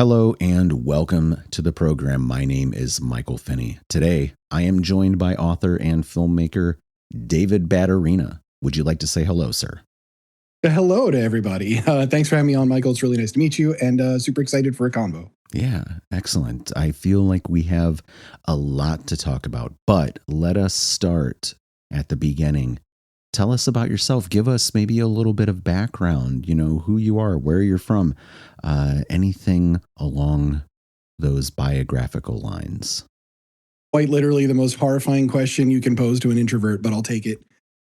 Hello and welcome to the program. My name is Michael Finney. Today, I am joined by author and filmmaker David Badurina. Would you like to say hello, sir? Hello to everybody. Thanks for having me on, Michael. It's really nice to meet you and super excited for a convo. Yeah, excellent. I feel like we have a lot to talk about, but let us start at the beginning. Tell us about yourself. Give us maybe a little bit of background, who you are, where you're from, anything along those biographical lines. Quite literally the most horrifying question you can pose to an introvert, but I'll take it.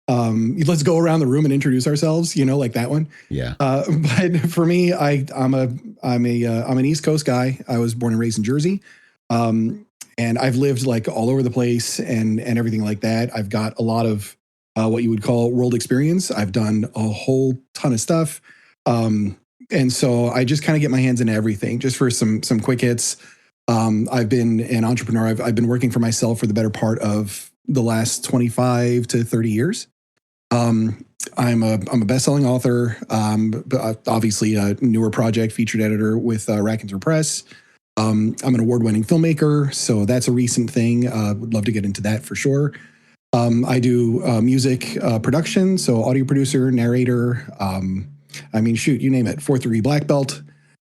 Let's go around the room and introduce ourselves, like that one. Yeah. But for me, I'm an East Coast guy. I was born and raised in Jersey. And I've lived like all over the place and everything like that. I've got a lot of what you would call world experience. I've done a whole ton of stuff. And so I just kind of get my hands into everything. Just for some quick hits. I've been an entrepreneur. I've been working for myself for the better part of the last 25 to 30 years. I'm a best-selling author, but obviously a newer project, featured editor with Raconteur Press. I'm an award-winning filmmaker, so that's a recent thing. Would love to get into that for sure. I do music production, so audio producer, narrator. You name it. 4th degree black belt.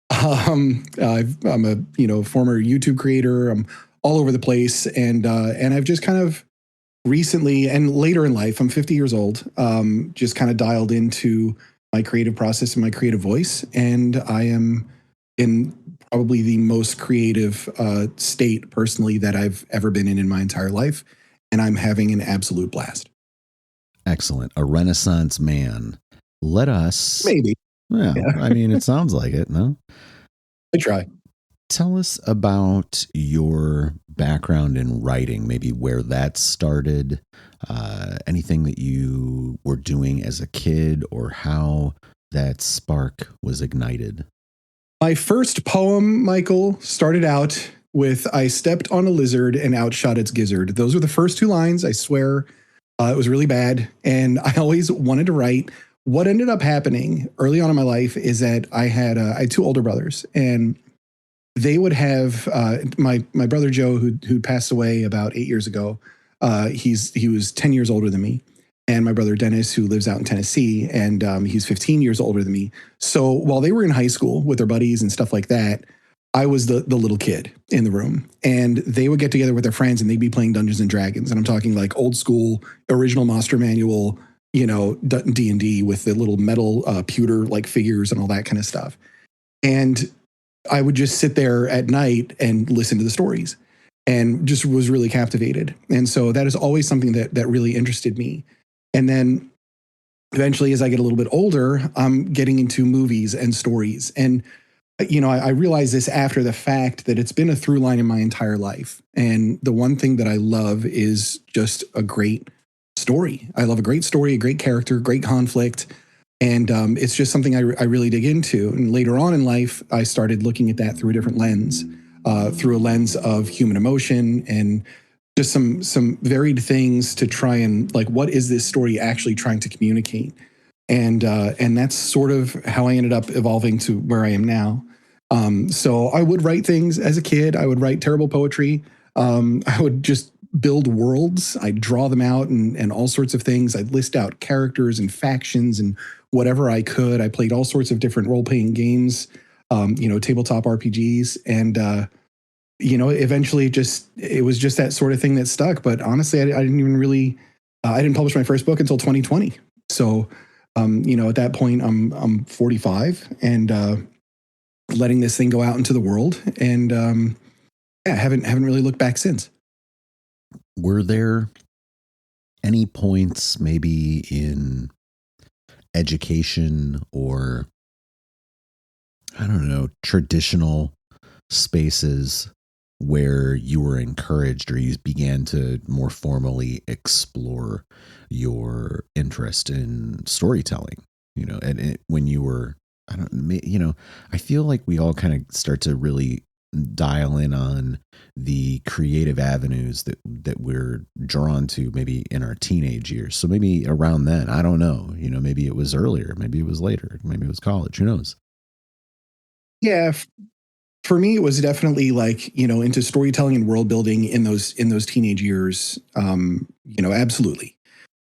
I'm a former YouTube creator. I'm all over the place, and I've just kind of recently and later in life, I'm 50 years old, just kind of dialed into my creative process and my creative voice, and I am in probably the most creative state personally that I've ever been in my entire life. And I'm having an absolute blast. Excellent. A Renaissance man. Let us... Maybe. Well, yeah. It sounds like it, no? I try. Tell us about your background in writing, maybe where that started, anything that you were doing as a kid, or how that spark was ignited. My first poem, Michael, started out with "I stepped on a lizard and outshot its gizzard." Those were the first 2 lines. I swear it was really bad. And I always wanted to write. What ended up happening early on in my life is that I had 2 older brothers, and they would have my brother Joe, who passed away about 8 years ago. He was 10 years older than me. And my brother Dennis, who lives out in Tennessee, and he's 15 years older than me. So while they were in high school with their buddies and stuff like that, I was the little kid in the room, and they would get together with their friends and they'd be playing Dungeons and Dragons. And I'm talking like old school, original Monster Manual, D&D with the little metal pewter like figures and all that kind of stuff. And I would just sit there at night and listen to the stories and just was really captivated. And so that is always something that really interested me. And then eventually, as I get a little bit older, I'm getting into movies and stories. And I realized this after the fact that it's been a through line in my entire life. And the one thing that I love is just a great story. I love a great story, a great character, great conflict. And it's just something I really dig into. And later on in life, I started looking at that through a different lens, through a lens of human emotion and just some varied things to try and what is this story actually trying to communicate? And that's sort of how I ended up evolving to where I am now. So I would write things as a kid. I would write terrible poetry. I would just build worlds. I'd draw them out and all sorts of things. I'd list out characters and factions and whatever I could. I played all sorts of different role-playing games, tabletop RPGs. And, eventually it was just that sort of thing that stuck. But honestly, I didn't even really, I didn't publish my first book until 2020. So, at that point I'm 45 and, letting this thing go out into the world, and haven't really looked back since. Were there any points maybe in education or, I don't know, traditional spaces where you were encouraged or you began to more formally explore your interest in storytelling, and when you were, I feel like we all kind of start to really dial in on the creative avenues that we're drawn to maybe in our teenage years. So maybe around then, I don't know, maybe it was earlier, maybe it was later, maybe it was college, who knows? Yeah. For me, it was definitely like, into storytelling and world building in those teenage years. Absolutely.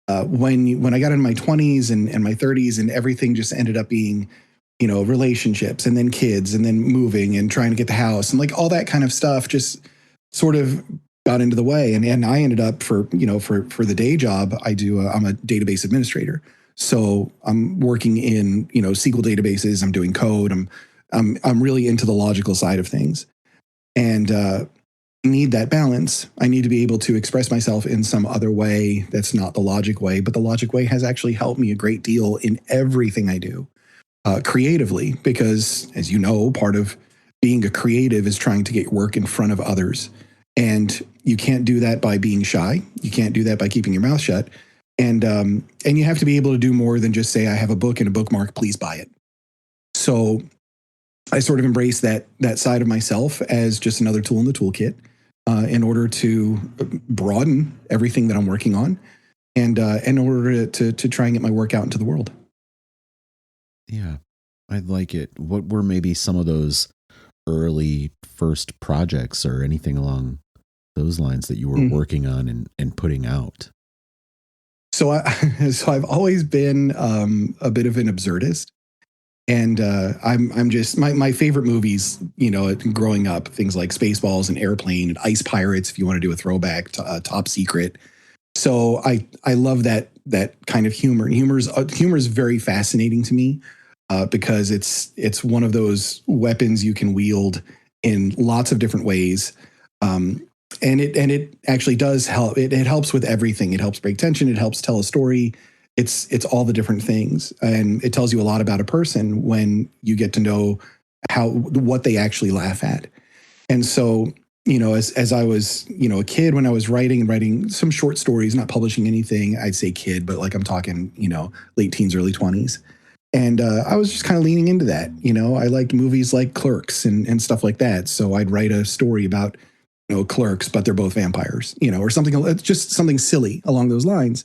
When I got in my 20s and my 30s, and everything just ended up being, relationships, and then kids, and then moving and trying to get the house, and like all that kind of stuff just sort of got into the way. And I ended up for the day job I'm a database administrator. So I'm working in, SQL databases. I'm doing code. I'm really into the logical side of things, and need that balance. I need to be able to express myself in some other way that's not the logic way, but the logic way has actually helped me a great deal in everything I do creatively, because, as you know, part of being a creative is trying to get work in front of others. And you can't do that by being shy. You can't do that by keeping your mouth shut. And you have to be able to do more than just say, I have a book and a bookmark, please buy it. So I sort of embrace that side of myself as just another tool in the toolkit in order to broaden everything that I'm working on, and in order to try and get my work out into the world. Yeah, I like it. What were maybe some of those early first projects or anything along those lines that you were working on and putting out? So I've always been a bit of an absurdist. And I'm just my favorite movies, growing up, things like Spaceballs and Airplane and Ice Pirates, if you want to do a throwback to Top Secret. So I love that kind of humor. Humor is very fascinating to me because it's one of those weapons you can wield in lots of different ways. And it actually does help. It helps with everything. It helps break tension. It helps tell a story. It's all the different things, and it tells you a lot about a person when you get to know what they actually laugh at. And so, as I was, a kid, when I was writing some short stories, not publishing anything, I'd say kid, but like I'm talking, late teens, early 20s. And I was just kind of leaning into that. I liked movies like Clerks and stuff like that. So I'd write a story about, clerks, but they're both vampires, or something, just something silly along those lines.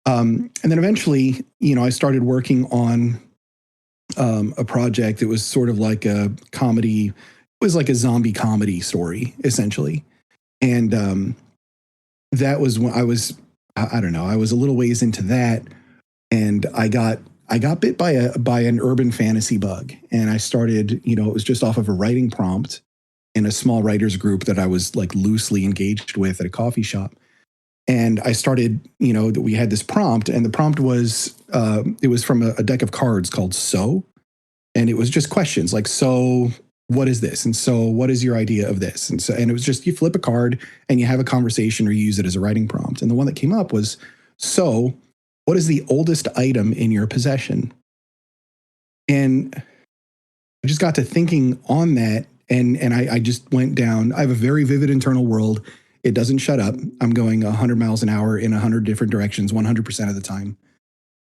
And then eventually, I started working on a project that was sort of like a comedy. It was like a zombie comedy story, essentially. And that was when I don't know, I was a little ways into that, and I got bit by an urban fantasy bug. And I started, it was just off of a writing prompt in a small writers group that I was like loosely engaged with at a coffee shop. And I started, that we had this prompt, and the prompt was, it was from a deck of cards called So. And it was just questions like, so what is this? And so what is your idea of this? And it was just, you flip a card and you have a conversation or you use it as a writing prompt. And the one that came up was, so what is the oldest item in your possession? And I just got to thinking on that. And I just went down. I have a very vivid internal world. It doesn't shut up. I'm going 100 miles an hour in 100 different directions, 100% of the time.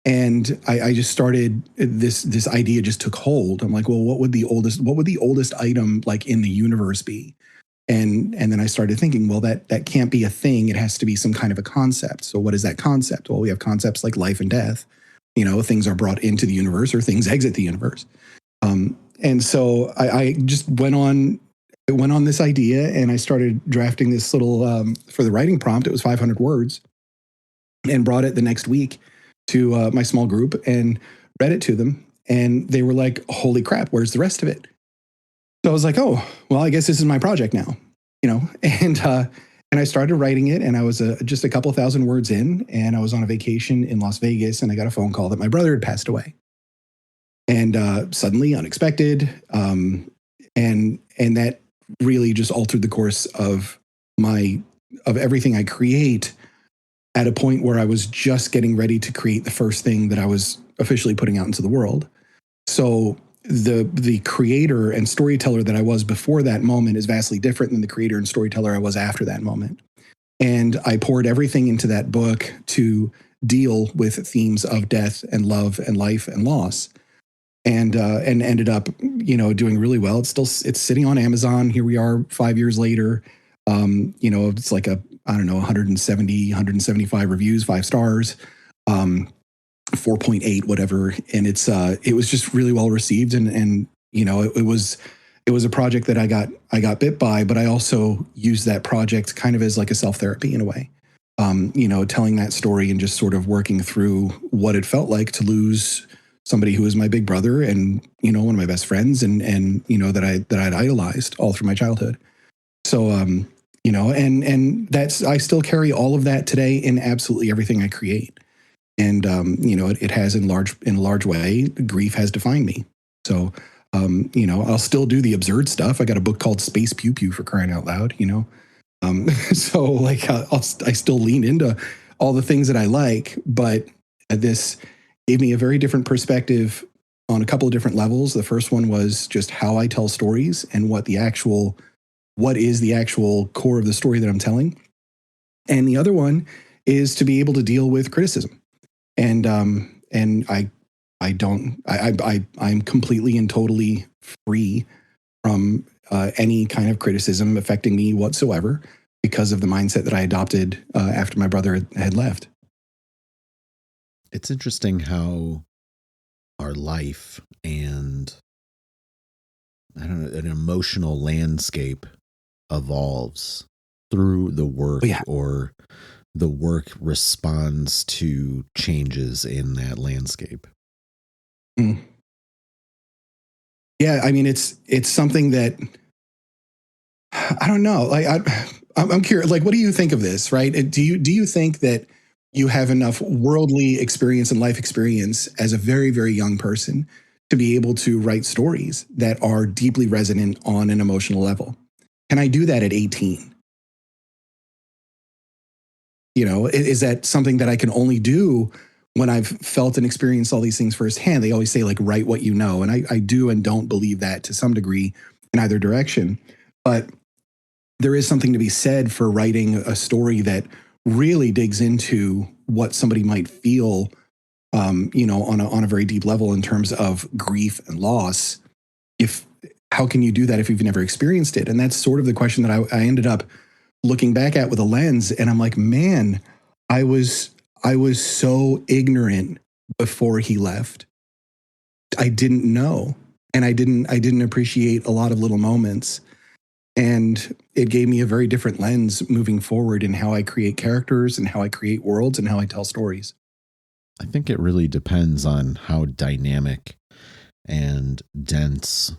And I just started, this idea just took hold. I'm like, well, what would the oldest item like in the universe be? And then I started thinking, well, that can't be a thing. It has to be some kind of a concept. So what is that concept? Well, we have concepts like life and death. Things are brought into the universe or things exit the universe. And so I just went on this idea, and I started drafting this little, for the writing prompt, it was 500 words, and brought it the next week to my small group and read it to them. And they were like, holy crap, where's the rest of it? So I was like, oh, well, I guess this is my project now, and I started writing it, and I was just a couple thousand words in, and I was on a vacation in Las Vegas, and I got a phone call that my brother had passed away. And suddenly, unexpected, and that really just altered the course of everything I create, at a point where I was just getting ready to create the first thing that I was officially putting out into the world. So the creator and storyteller that I was before that moment is vastly different than the creator and storyteller I was after that moment. And I poured everything into that book to deal with themes of death and love and life and loss. And ended up, doing really well. It's sitting on Amazon. Here we are 5 years later. It's like 175 reviews, 5 stars, 4.8, whatever. And it was just really well received. And it was it was a project that I got bit by, but I also used that project kind of as like a self-therapy in a way. Telling that story and just sort of working through what it felt like to lose somebody who was my big brother and, one of my best friends and that I'd idolized all through my childhood. So, and that's, I still carry all of that today in absolutely everything I create. And, it has in a large way, grief has defined me. So, I'll still do the absurd stuff. I got a book called Space Pew Pew, for crying out loud, so like I still lean into all the things that I like, but this gave me a very different perspective on a couple of different levels. The first one was just how I tell stories and what is the actual core of the story that I'm telling. And the other one is to be able to deal with criticism. And I'm completely and totally free from any kind of criticism affecting me whatsoever because of the mindset that I adopted after my brother had left. It's interesting how our life and an emotional landscape evolves through the work, or the work responds to changes in that landscape. Mm. Yeah, I mean, it's something that I don't know. Like I'm curious. Like, what do you think of this? Right? Do you think that you have enough worldly experience and life experience as a very, very young person to be able to write stories that are deeply resonant on an emotional level? Can I do that at 18? Is that something that I can only do when I've felt and experienced all these things firsthand? They always say, like, write what you know. And I do and don't believe that to some degree in either direction. But there is something to be said for writing a story that really digs into what somebody might feel, on a very deep level in terms of grief and loss. How can you do that if you've never experienced it? And that's sort of the question that I ended up looking back at with a lens. And I'm like, man, I was so ignorant before he left. I didn't know. And I didn't appreciate a lot of little moments. And it gave me a very different lens moving forward in how I create characters and how I create worlds and how I tell stories. I think it really depends on how dynamic and dense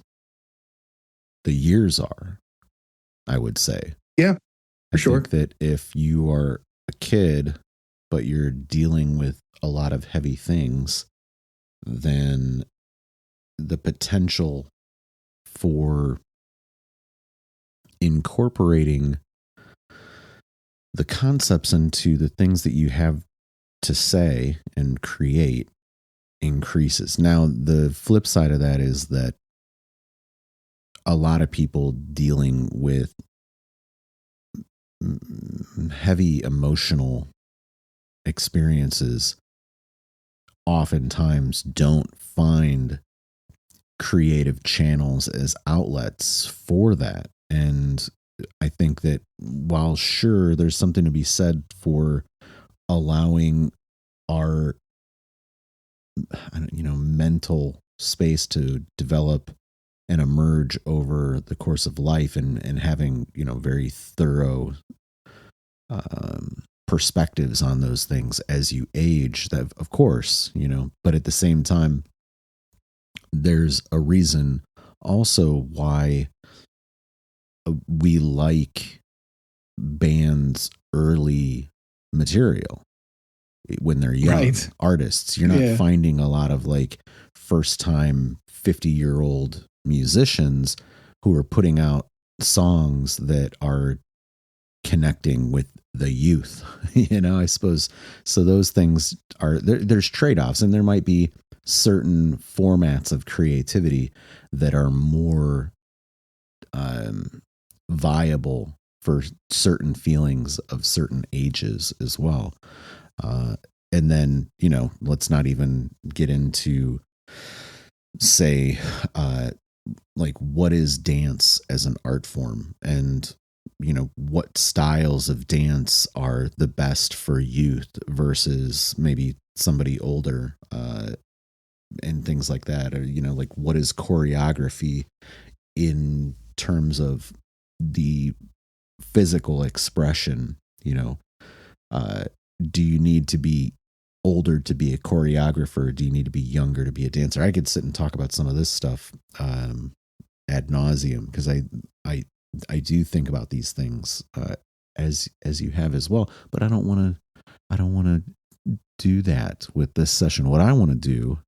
the years are, I would say. Yeah, for sure. I think that if you are a kid, but you're dealing with a lot of heavy things, then the potential for incorporating the concepts into the things that you have to say and create increases. Now, the flip side of that is that a lot of people dealing with heavy emotional experiences oftentimes don't find creative channels as outlets for that. And I think that while sure there's something to be said for allowing our mental space to develop and emerge over the course of life and having very thorough perspectives on those things as you age, that of course, but at the same time there's a reason also why we like bands' early material when they're young artists. You're not finding a lot of like first time 50-year-old musicians who are putting out songs that are connecting with the youth, I suppose. So those things are there's trade-offs, and there might be certain formats of creativity that are more viable for certain feelings of certain ages as well. And then, let's not even get into, say, like what is dance as an art form, and, what styles of dance are the best for youth versus maybe somebody older, and things like that. Or, like what is choreography in terms of the physical expression, do you need to be older to be a choreographer? Do you need to be younger to be a dancer? I could sit and talk about some of this stuff ad nauseum, because I do think about these things as you have as well. But I don't want to do that with this session. What I want to do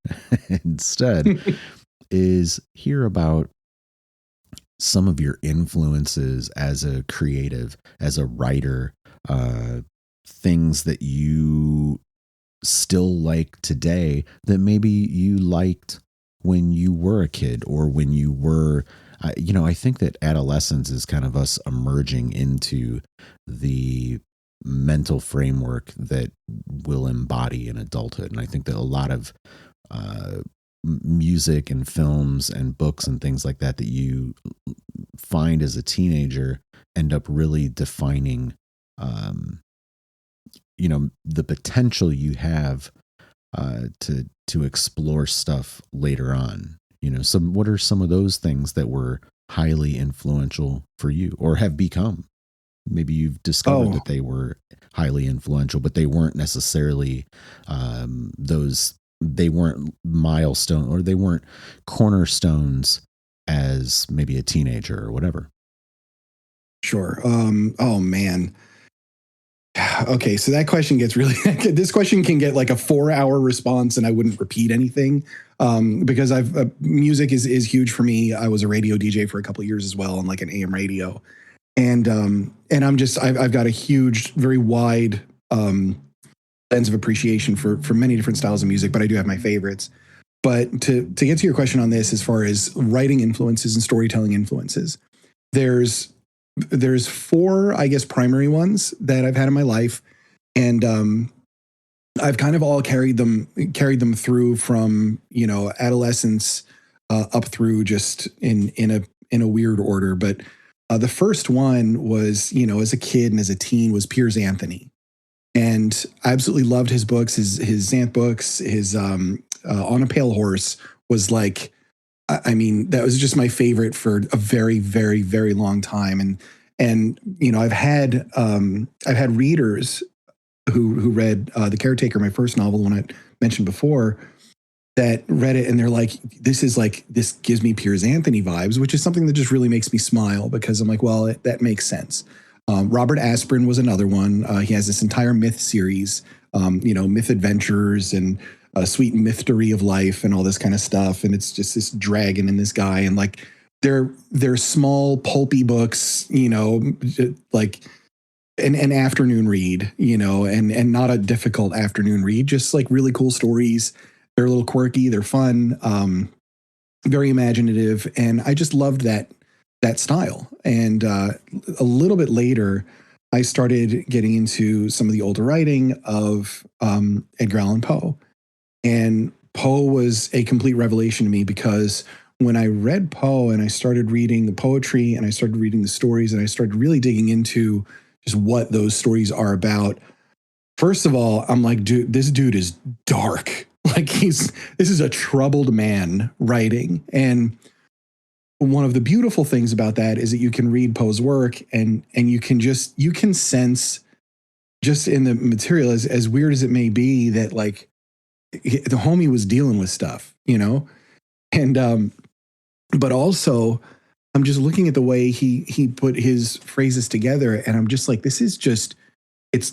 instead is hear about some of your influences as a creative, as a writer, things that you still like today that maybe you liked when you were a kid, or when you were, I think that adolescence is kind of us emerging into the mental framework that will embody in adulthood. And I think that a lot of music and films and books and things like that you find as a teenager end up really defining the potential you have to explore stuff later on. What are some of those things that were highly influential for you, or have become? Maybe you've discovered that they were highly influential, but they weren't necessarily they weren't milestone, or they weren't cornerstones as maybe a teenager or whatever. Sure. Oh man. Okay, so that question gets really. This question can get like a 4-hour response, and I wouldn't repeat anything because music is huge for me. I was a radio DJ for a couple of years as well, on like an AM radio, and I've got a huge, very wide lens of appreciation for many different styles of music, but I do have my favorites. But to get to your question on this, as far as writing influences and storytelling influences, there's 4, I guess, primary ones that I've had in my life. And I've kind of all carried them through from, adolescence up through just in a weird order. But the first one was, as a kid and as a teen, was Piers Anthony. And I absolutely loved his books, his Xanth books, his On a Pale Horse was like, I mean, that was just my favorite for a very, very, very long time. And I've had readers who read The Caretaker, my first novel, the one I mentioned before, that read it and they're like, this gives me Piers Anthony vibes, which is something that just really makes me smile, because I'm like, well, that makes sense. Robert Asprin was another one. He has this entire myth series, Myth Adventures and Sweet Mystery of Life and all this kind of stuff. And it's just this dragon and this guy, and like they're small pulpy books, like an afternoon read, and not a difficult afternoon read, just like really cool stories. They're a little quirky, they're fun, very imaginative, and I just loved that style. And a little bit later, I started getting into some of the older writing of Edgar Allan Poe. And Poe was a complete revelation to me, because when I read Poe and I started reading the poetry and I started reading the stories and I started really digging into just what those stories are about, first of all, I'm like, dude, this dude is dark. Like this is a troubled man writing. And one of the beautiful things about that is that you can read Poe's work and you can sense just in the material, as weird as it may be, that like the homie was dealing with stuff, and but also I'm just looking at the way he put his phrases together, and I'm just like, this is just, it's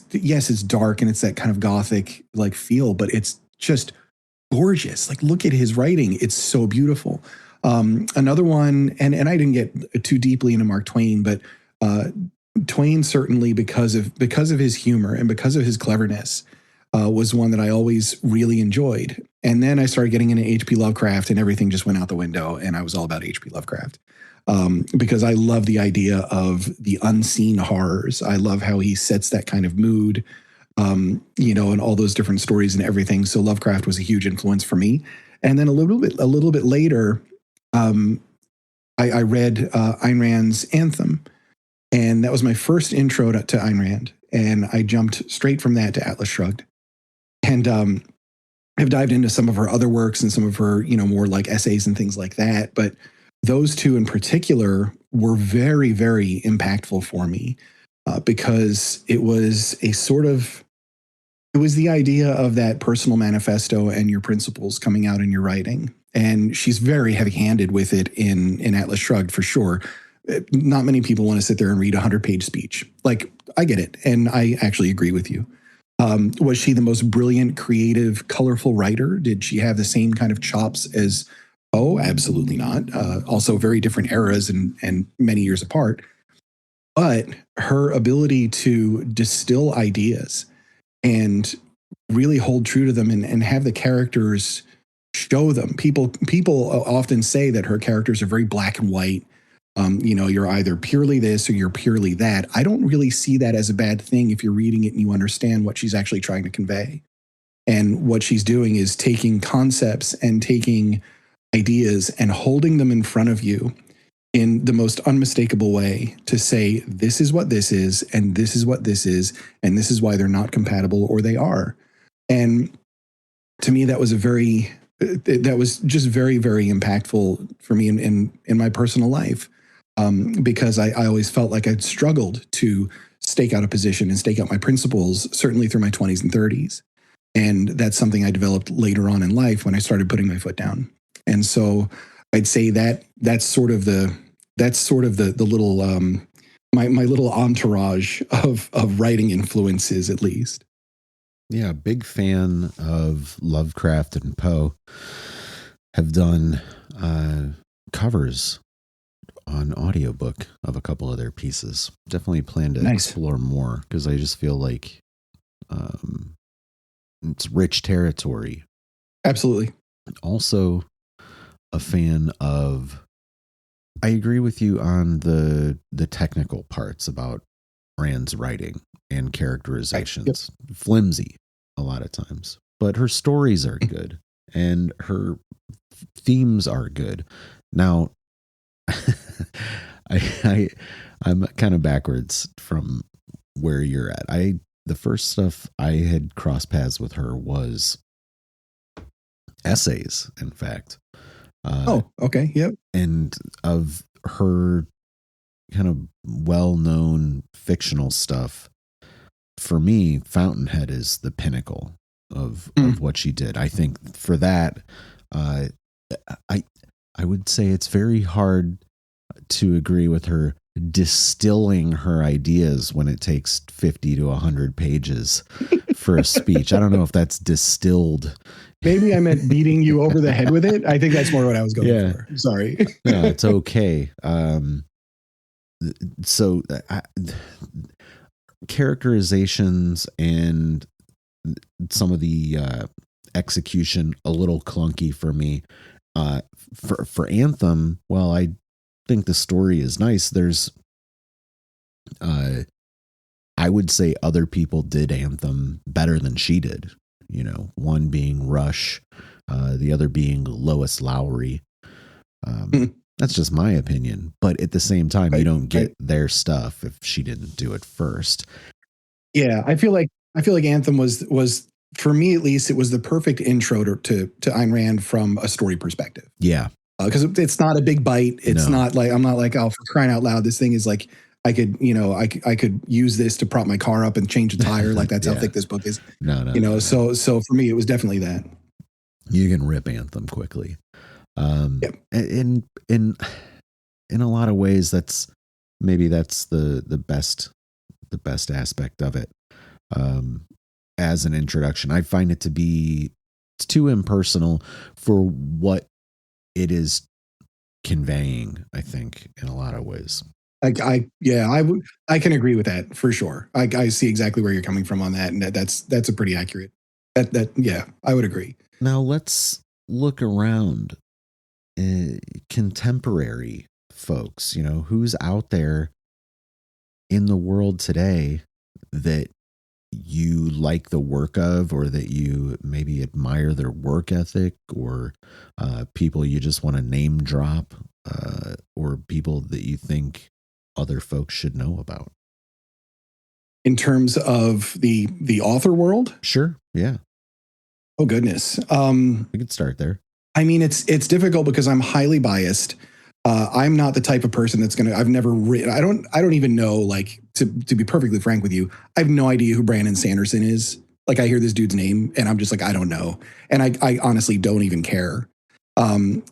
dark and it's that kind of gothic like feel, but it's just gorgeous. Like, look at his writing. It's so beautiful. Another one, and I didn't get too deeply into Mark Twain, but Twain certainly, because of his humor and because of his cleverness, was one that I always really enjoyed. And then I started getting into H.P. Lovecraft, and everything just went out the window, and I was all about H.P. Lovecraft, because I love the idea of the unseen horrors. I love how he sets that kind of mood, and all those different stories and everything. So Lovecraft was a huge influence for me. And then a little bit later, I read Ayn Rand's Anthem, and that was my first intro to Ayn Rand. And I jumped straight from that to Atlas Shrugged, and I've dived into some of her other works and some of her, more like essays and things like that. But those two in particular were very, very impactful for me because it was it was the idea of that personal manifesto and your principles coming out in your writing. And she's very heavy-handed with it in Atlas Shrugged, for sure. Not many people want to sit there and read a 100-page speech. Like, I get it, and I actually agree with you. Was she the most brilliant, creative, colorful writer? Did she have the same kind of chops as Poe? Absolutely not. Also, very different eras and many years apart. But her ability to distill ideas and really hold true to them and have the characters show them. People often say that her characters are very black and white. You're either purely this or you're purely that. I don't really see that as a bad thing if you're reading it and you understand what she's actually trying to convey. And what she's doing is taking concepts and taking ideas and holding them in front of you in the most unmistakable way to say, this is what this is, and this is what this is, and this is why they're not compatible or they are. And to me, that was just very, very impactful for me in my personal life. Because I always felt like I'd struggled to stake out a position and stake out my principles, certainly through my 20s and 30s. And that's something I developed later on in life when I started putting my foot down. And so I'd say that's sort of the little my little entourage of writing influences, at least. Yeah, big fan of Lovecraft and Poe. Have done covers on audiobook of a couple of their pieces. Definitely plan to explore more because I just feel like it's rich territory. Absolutely. Also a fan of, I agree with you on the technical parts about Rand's writing and characterizations. Yep. Flimsy a lot of times, but her stories are good and her themes are good. Now, I'm kind of backwards from where you're at. The first stuff I had crossed paths with her was essays, in fact. Okay. Yep. And of her kind of well-known fictional stuff, for me, Fountainhead is the pinnacle of what she did. I think for that, I would say it's very hard to agree with her distilling her ideas when it takes 50 to 100 pages for a speech. I don't know if that's distilled. Maybe I meant beating you over the head with it. I think that's more what I was going for. Sorry. No, it's okay. So characterizations and some of the execution a little clunky for me. For Anthem, well, I think the story is nice. There's, I would say other people did Anthem better than she did. One being Rush, the other being Lois Lowry. That's just my opinion. But at the same time, you don't get their stuff if she didn't do it first. Yeah, I feel like Anthem was for me at least, it was the perfect intro to Ayn Rand from a story perspective. Yeah. Because it's not a big bite. It's not like, I'm not like, oh, for crying out loud, this thing is like, I could use this to prop my car up and change a tire. Like that's how thick this book is. No. So for me, it was definitely that. You can rip Anthem quickly. Yep. In a lot of ways, that's the best aspect of it. As an introduction, I find it to be too impersonal for what it is conveying, I think, in a lot of ways. I can agree with that for sure. I see exactly where you're coming from on that, and that's a pretty accurate. I would agree. Now let's look around. Contemporary folks, who's out there in the world today that you like the work of, or that you maybe admire their work ethic, or people you just want to name drop, or people that you think other folks should know about? In terms of the author world? Sure. Yeah. Oh, goodness. We could start there. I mean, it's difficult because I'm highly biased. I'm not the type of person that's gonna. I've never written. I don't even know. Like to be perfectly frank with you, I have no idea who Brandon Sanderson is. Like I hear this dude's name and I'm just like I don't know, and I honestly don't even care,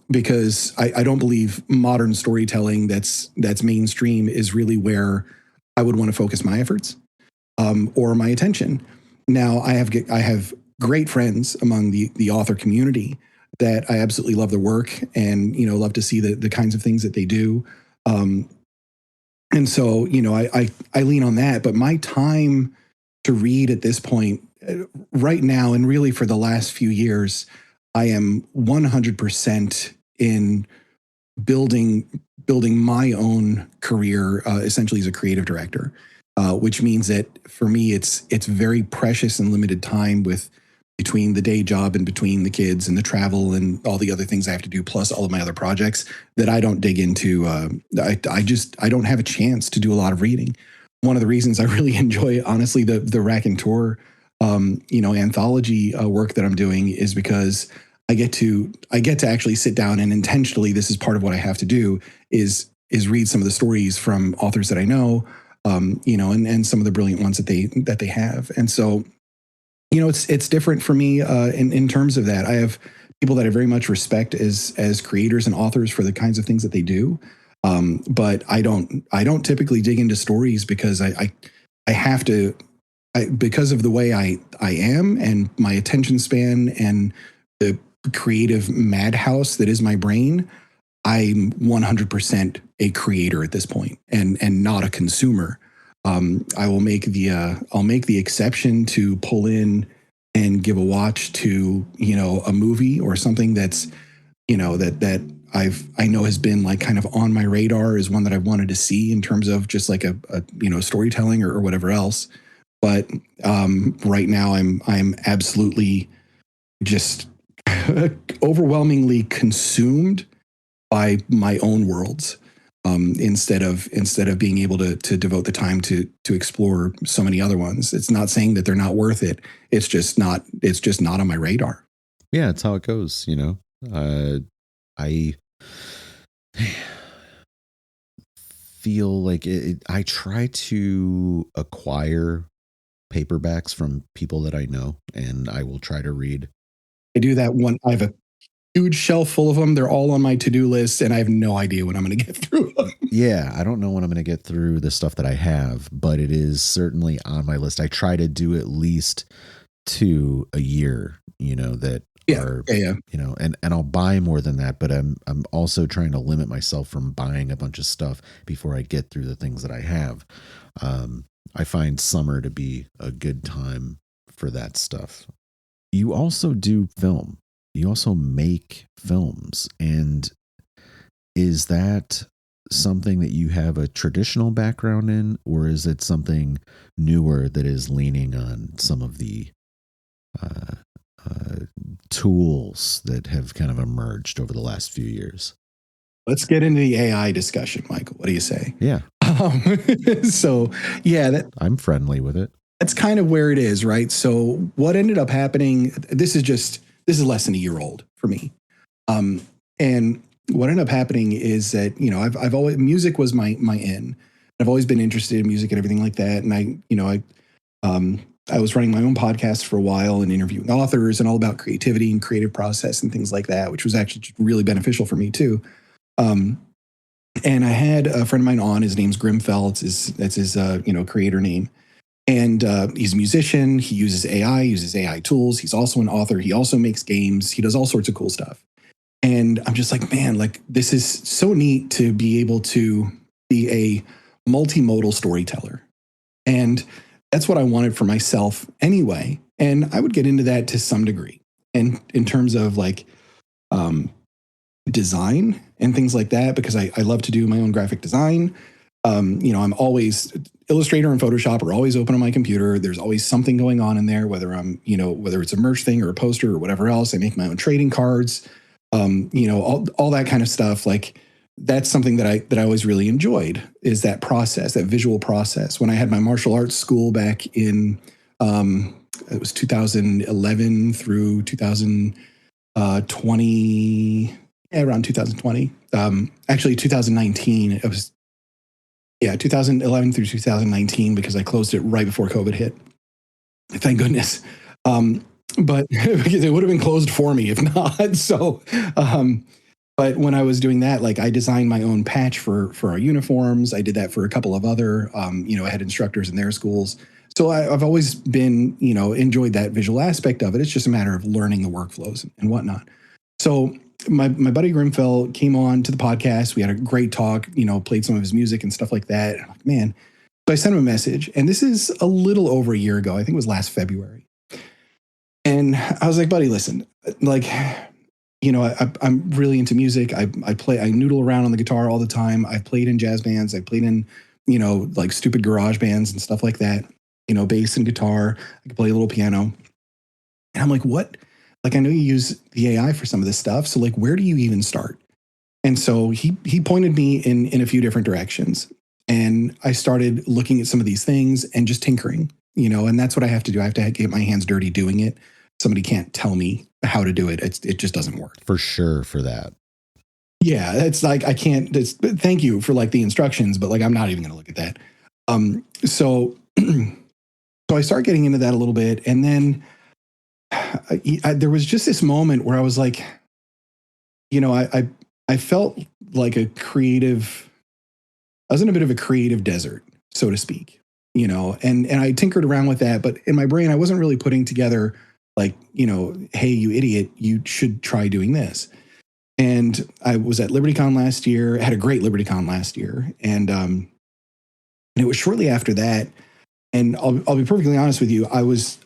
because I don't believe modern storytelling that's mainstream is really where I would want to focus my efforts, or my attention. Now I have great friends among the author community that I absolutely love their work and, love to see the kinds of things that they do. Um, and so, I lean on that, but my time to read at this point right now, and really for the last few years, I am 100% in building my own career, essentially as a creative director, which means that for me, it's very precious and limited time with between the day job and between the kids and the travel and all the other things I have to do, plus all of my other projects that I don't dig into. I don't have a chance to do a lot of reading. One of the reasons I really enjoy, honestly, the Raconteur, anthology work that I'm doing is because I get to actually sit down and intentionally, this is part of what I have to do is read some of the stories from authors that I know, and some of the brilliant ones that they have. And so, it's different for me in terms of that. I have people that I very much respect as creators and authors for the kinds of things that they do. But I don't typically dig into stories because I have to, because of the way I am and my attention span and the creative madhouse that is my brain. I'm 100% a creator at this point and not a consumer. I will make I'll make the exception to pull in and give a watch to, a movie or something that's, that I know has been like kind of on my radar as one that I've wanted to see in terms of just like a storytelling or whatever else. But right now I'm absolutely just overwhelmingly consumed by my own worlds, instead of being able to devote the time to explore so many other ones. It's not saying that they're not worth it. It's just not on my radar. Yeah, it's how it goes. I feel like I try to acquire paperbacks from people that I know, and I will try to read. I do that one. I have a huge shelf full of them. They're all on my to-do list, and I have no idea when I'm going to get through them. Yeah, I don't know when I'm going to get through the stuff that I have, but it is certainly on my list. I try to do at least 2 a year, that are, and I'll buy more than that, but I'm also trying to limit myself from buying a bunch of stuff before I get through the things that I have. I find summer to be a good time for that stuff. You also do film. You also make films. And is that something that you have a traditional background in, or is it something newer that is leaning on some of the tools that have kind of emerged over the last few years? Let's get into the AI discussion, Michael. What do you say? Yeah. So, yeah, I'm friendly with it. That's kind of where it is, right? So what ended up happening, this is less than a year old for me. And what ended up happening is that, I've always, music was my in. I've always been interested in music and everything like that. And I was running my own podcast for a while and interviewing authors and all about creativity and creative process and things like that, which was actually really beneficial for me too. And I had a friend of mine on, his name's Grimfell. That's his creator name. And he's a musician. He uses AI tools. He's also an author. He also makes games. He does all sorts of cool stuff. And I'm just like, man, like this is so neat to be able to be a multimodal storyteller. And that's what I wanted for myself anyway. And I would get into that to some degree. And in terms of like design and things like that, because I love to do my own graphic design. I'm always Illustrator and Photoshop are always open on my computer. There's always something going on in there, whether it's a merch thing or a poster or whatever else. I make my own trading cards, all that kind of stuff. Like that's something that I always really enjoyed is that process, that visual process. When I had my martial arts school back in, it was 2011 through 2020, around 2020. Actually, 2019. It was 2011 through 2019 because I closed it right before COVID hit. Thank goodness. But because it would have been closed for me if not. So, but when I was doing that, like I designed my own patch for our uniforms. I did that for a couple of other, I had instructors in their schools. So I've always been, enjoyed that visual aspect of it. It's just a matter of learning the workflows and whatnot. So my buddy Grimfell came on to the podcast. We had a great talk, played some of his music and stuff like that. I'm like, man. So I sent him a message, and this is a little over a year ago. I think it was last February. And I was like, buddy, listen, like, I'm really into music. I noodle around on the guitar all the time. I've played in jazz bands. I've played in, like stupid garage bands and stuff like that, bass and guitar. I can play a little piano. And I'm like, what? Like, I know you use the AI for some of this stuff. So like, where do you even start? And so he pointed me in a few different directions. And I started looking at some of these things and just tinkering, and that's what I have to do. I have to get my hands dirty doing it. Somebody can't tell me how to do it. It just doesn't work. For sure for that. Yeah, it's like I can't. Thank you for like the instructions, but like I'm not even going to look at that. So I start getting into that a little bit, and then there was just this moment where I was like, I felt like a creative. I was in a bit of a creative desert, so to speak, and I tinkered around with that, but in my brain, I wasn't really putting together like, hey, you idiot, you should try doing this. And I was at LibertyCon last year, had a great LibertyCon last year. And it was shortly after that. And I'll be perfectly honest with you. I was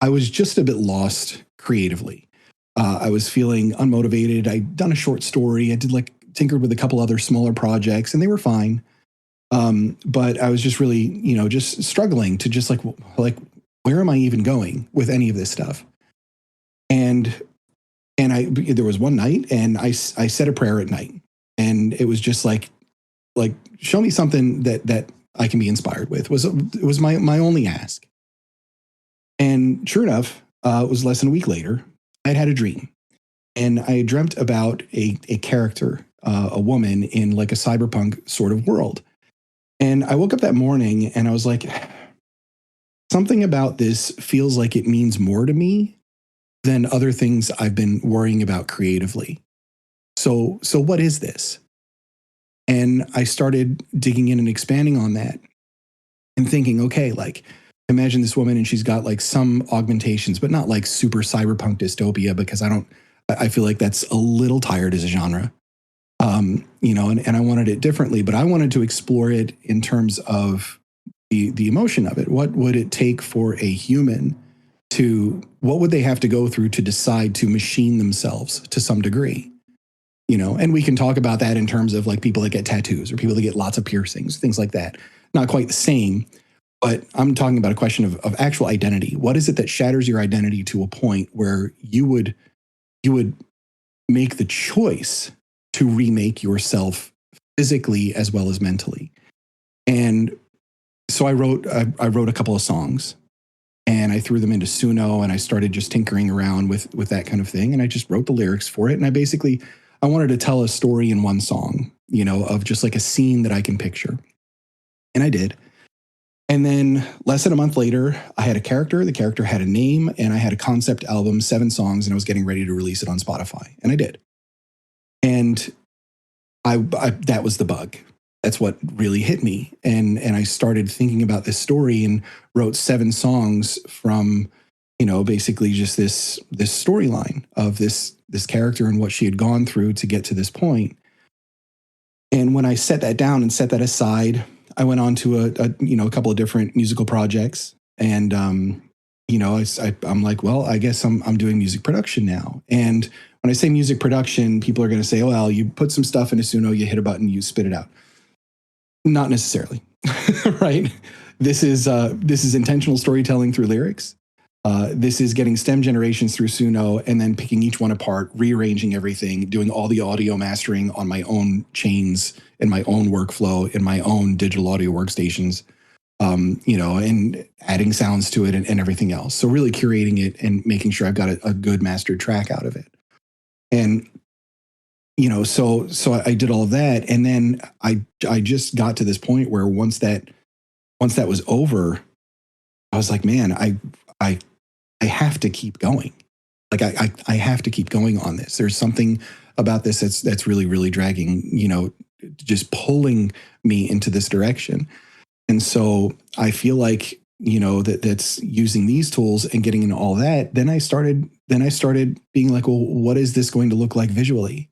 just a bit lost creatively. I was feeling unmotivated. I'd done a short story. I did tinkered with a couple other smaller projects and they were fine. But I was just really, just struggling to just like, where am I even going with any of this stuff? And there was one night and I said a prayer at night, and it was just like show me something that I can be inspired with. It was my only ask. And sure enough, it was less than a week later, I'd had a dream, and I dreamt about a character, a woman in like a cyberpunk sort of world. And I woke up that morning and I was like, something about this feels like it means more to me than other things I've been worrying about creatively. So what is this? And I started digging in and expanding on that and thinking, okay, like imagine this woman and she's got like some augmentations, but not like super cyberpunk dystopia, because I feel like that's a little tired as a genre. And I wanted it differently, but I wanted to explore it in terms of the emotion of it. What would it take for a human what would they have to go through to decide to machine themselves to some degree? And we can talk about that in terms of like people that get tattoos or people that get lots of piercings, things like that. Not quite the same, but I'm talking about a question of actual identity. What is it that shatters your identity to a point where you would make the choice to remake yourself physically as well as mentally? And so I wrote a couple of songs, and I threw them into Suno, and I started just tinkering around with that kind of thing. And I just wrote the lyrics for it. And I wanted to tell a story in one song, of just like a scene that I can picture. And I did. And then less than a month later, I had a character. The character had a name, and I had a concept album, 7 songs, and I was getting ready to release it on Spotify. And I did. And I that was the bug. That's what really hit me. And I started thinking about this story and wrote 7 songs from, basically just this storyline of this character and what she had gone through to get to this point. And when I set that down and set that aside, I went on to a couple of different musical projects. And, I'm like, well, I guess I'm doing music production now. And when I say music production, people are going to say, oh, well, you put some stuff into Suno, you hit a button, you spit it out. Not necessarily, right? This is intentional storytelling through lyrics. This is getting stem generations through Suno and then picking each one apart, rearranging everything, doing all the audio mastering on my own chains, in my own workflow, in my own digital audio workstations, and adding sounds to it and everything else. So really curating it and making sure I've got a good mastered track out of it. And so I did all of that, and then I just got to this point where once that was over, I was like, man, I have to keep going. Like I have to keep going on this. There's something about this that's really, really dragging, just pulling me into this direction. And so I feel like, that's using these tools and getting into all that. Then I started being like, well, what is this going to look like visually?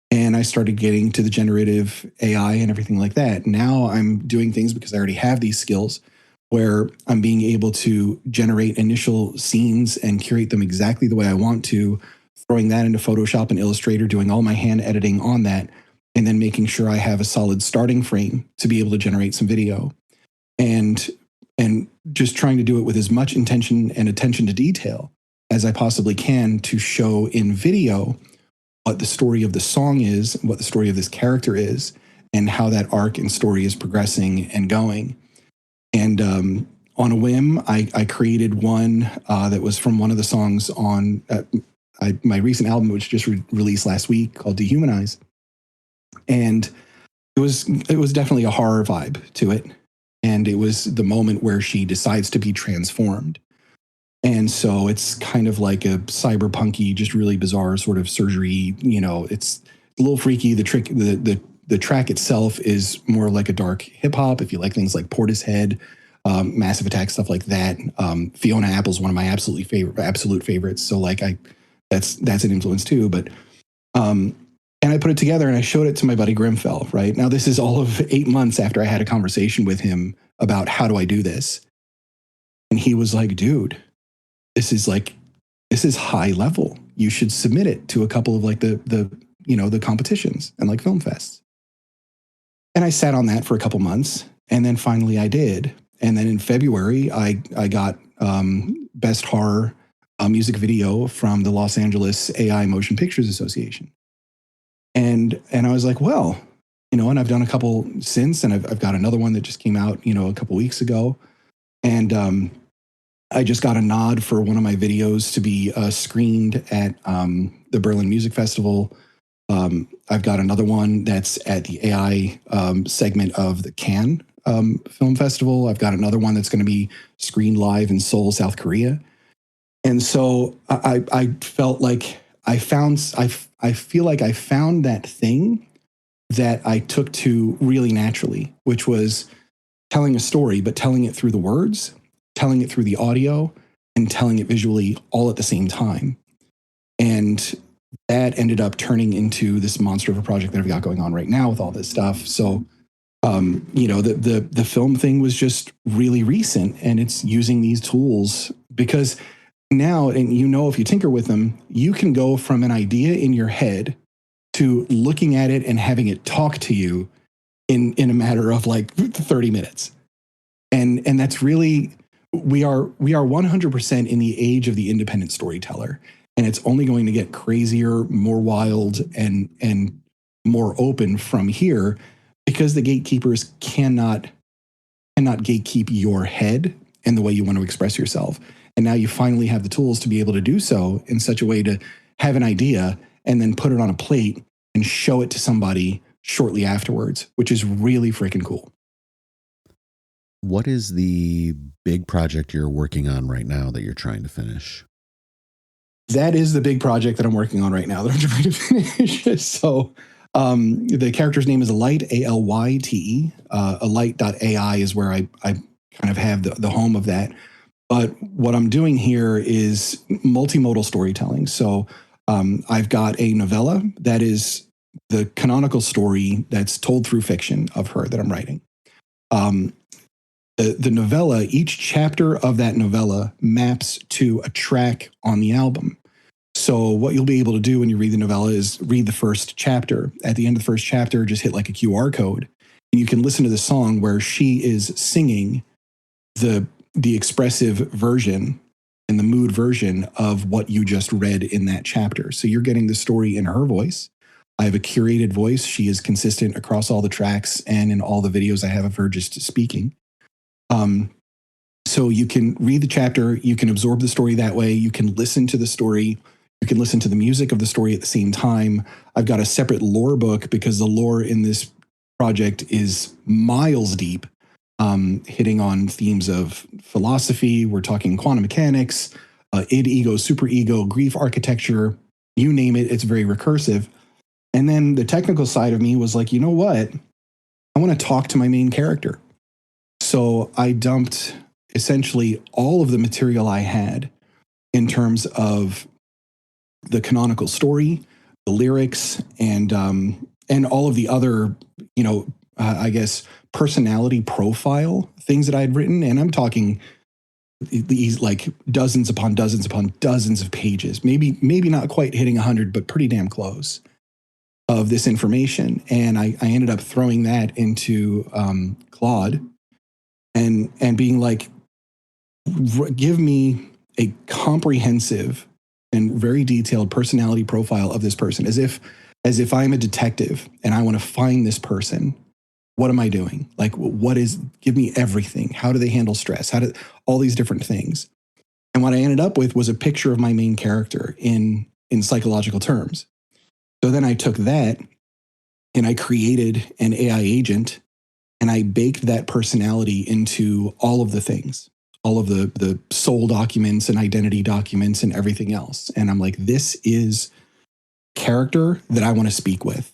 And I started getting to the generative AI and everything like that. Now I'm doing things because I already have these skills where I'm being able to generate initial scenes and curate them exactly the way I want to, throwing that into Photoshop and Illustrator, doing all my hand editing on that, and then making sure I have a solid starting frame to be able to generate some video. And just trying to do it with as much intention and attention to detail as I possibly can to show in video what the story of the song is, what the story of this character is, and how that arc and story is progressing and going. And on a whim, I created one that was from one of the songs on my recent album, which just released last week, called Dehumanize. And it was definitely a horror vibe to it. And it was the moment where she decides to be transformed. And so it's kind of like a cyberpunky, just really bizarre sort of surgery. It's a little freaky. The track itself is more like a dark hip hop. If you like things like Portishead, Massive Attack, stuff like that. Fiona Apple's one of my absolute favorites. So like that's an influence too. But and I put it together and I showed it to my buddy Grimfell. Right now, this is all of 8 months after I had a conversation with him about how do I do this, and he was like, "Dude, this is high level. You should submit it to a couple of like the competitions and like film fests." And I sat on that for a couple months, and then finally I did. And then in February, I got Best Horror Music Video from the Los Angeles AI Motion Pictures Association. And I was like, well, and I've done a couple since, and I've got another one that just came out, a couple weeks ago. And I just got a nod for one of my videos to be screened at the Berlin Music Festival. I've got another one that's at the AI segment of the Cannes Film Festival. I've got another one that's going to be screened live in Seoul, South Korea. And so I felt like I feel like I found that thing that I took to really naturally, which was telling a story, but telling it through the words, telling it through the audio, and telling it visually all at the same time. And that ended up turning into this monster of a project that I've got going on right now with all this stuff. So, the film thing was just really recent, and it's using these tools because now, and if you tinker with them, you can go from an idea in your head to looking at it and having it talk to you in a matter of like 30 minutes. And that's really, we are 100% in the age of the independent storyteller. And it's only going to get crazier, more wild, and more open from here, because the gatekeepers cannot gatekeep your head and the way you want to express yourself. And now you finally have the tools to be able to do so in such a way to have an idea and then put it on a plate and show it to somebody shortly afterwards, which is really freaking cool. What is the big project you're working on right now that you're trying to finish? That is the big project that I'm working on right now that I'm trying to finish. So the character's name is Alyte, Alyte. Alyte.ai is where I kind of have the home of that. But what I'm doing here is multimodal storytelling. So I've got a novella that is the canonical story that's told through fiction of her that I'm writing. The novella, each chapter of that novella maps to a track on the album. So what you'll be able to do when you read the novella is read the first chapter. At the end of the first chapter, just hit like a QR code, and you can listen to the song where she is singing the expressive version and the mood version of what you just read in that chapter. So you're getting the story in her voice. I have a curated voice. She is consistent across all the tracks and in all the videos I have of her just speaking. So you can read the chapter, you can absorb the story that way, you can listen to the story, You can listen to the music of the story at the same time. I've got a separate lore book because the lore in this project is miles deep, hitting on themes of philosophy. We're talking quantum mechanics, id, ego, superego, grief architecture, you name it. It's very recursive. And then the technical side of me was like, you know what? I want to talk to my main character. So I dumped essentially all of the material I had in terms of the canonical story, the lyrics, and all of the other, I guess, personality profile things that I had written. And I'm talking these like dozens upon dozens upon dozens of pages, maybe not quite hitting 100, but pretty damn close of this information. And I ended up throwing that into Claude and being like, give me a comprehensive and very detailed personality profile of this person, as if I'm a detective and I want to find this person. What am I doing? Like, give me everything. How do they handle stress? All these different things. And what I ended up with was a picture of my main character in psychological terms. So then I took that and I created an AI agent and I baked that personality into all of the things, all of the soul documents and identity documents and everything else. And I'm like, this is character that I want to speak with.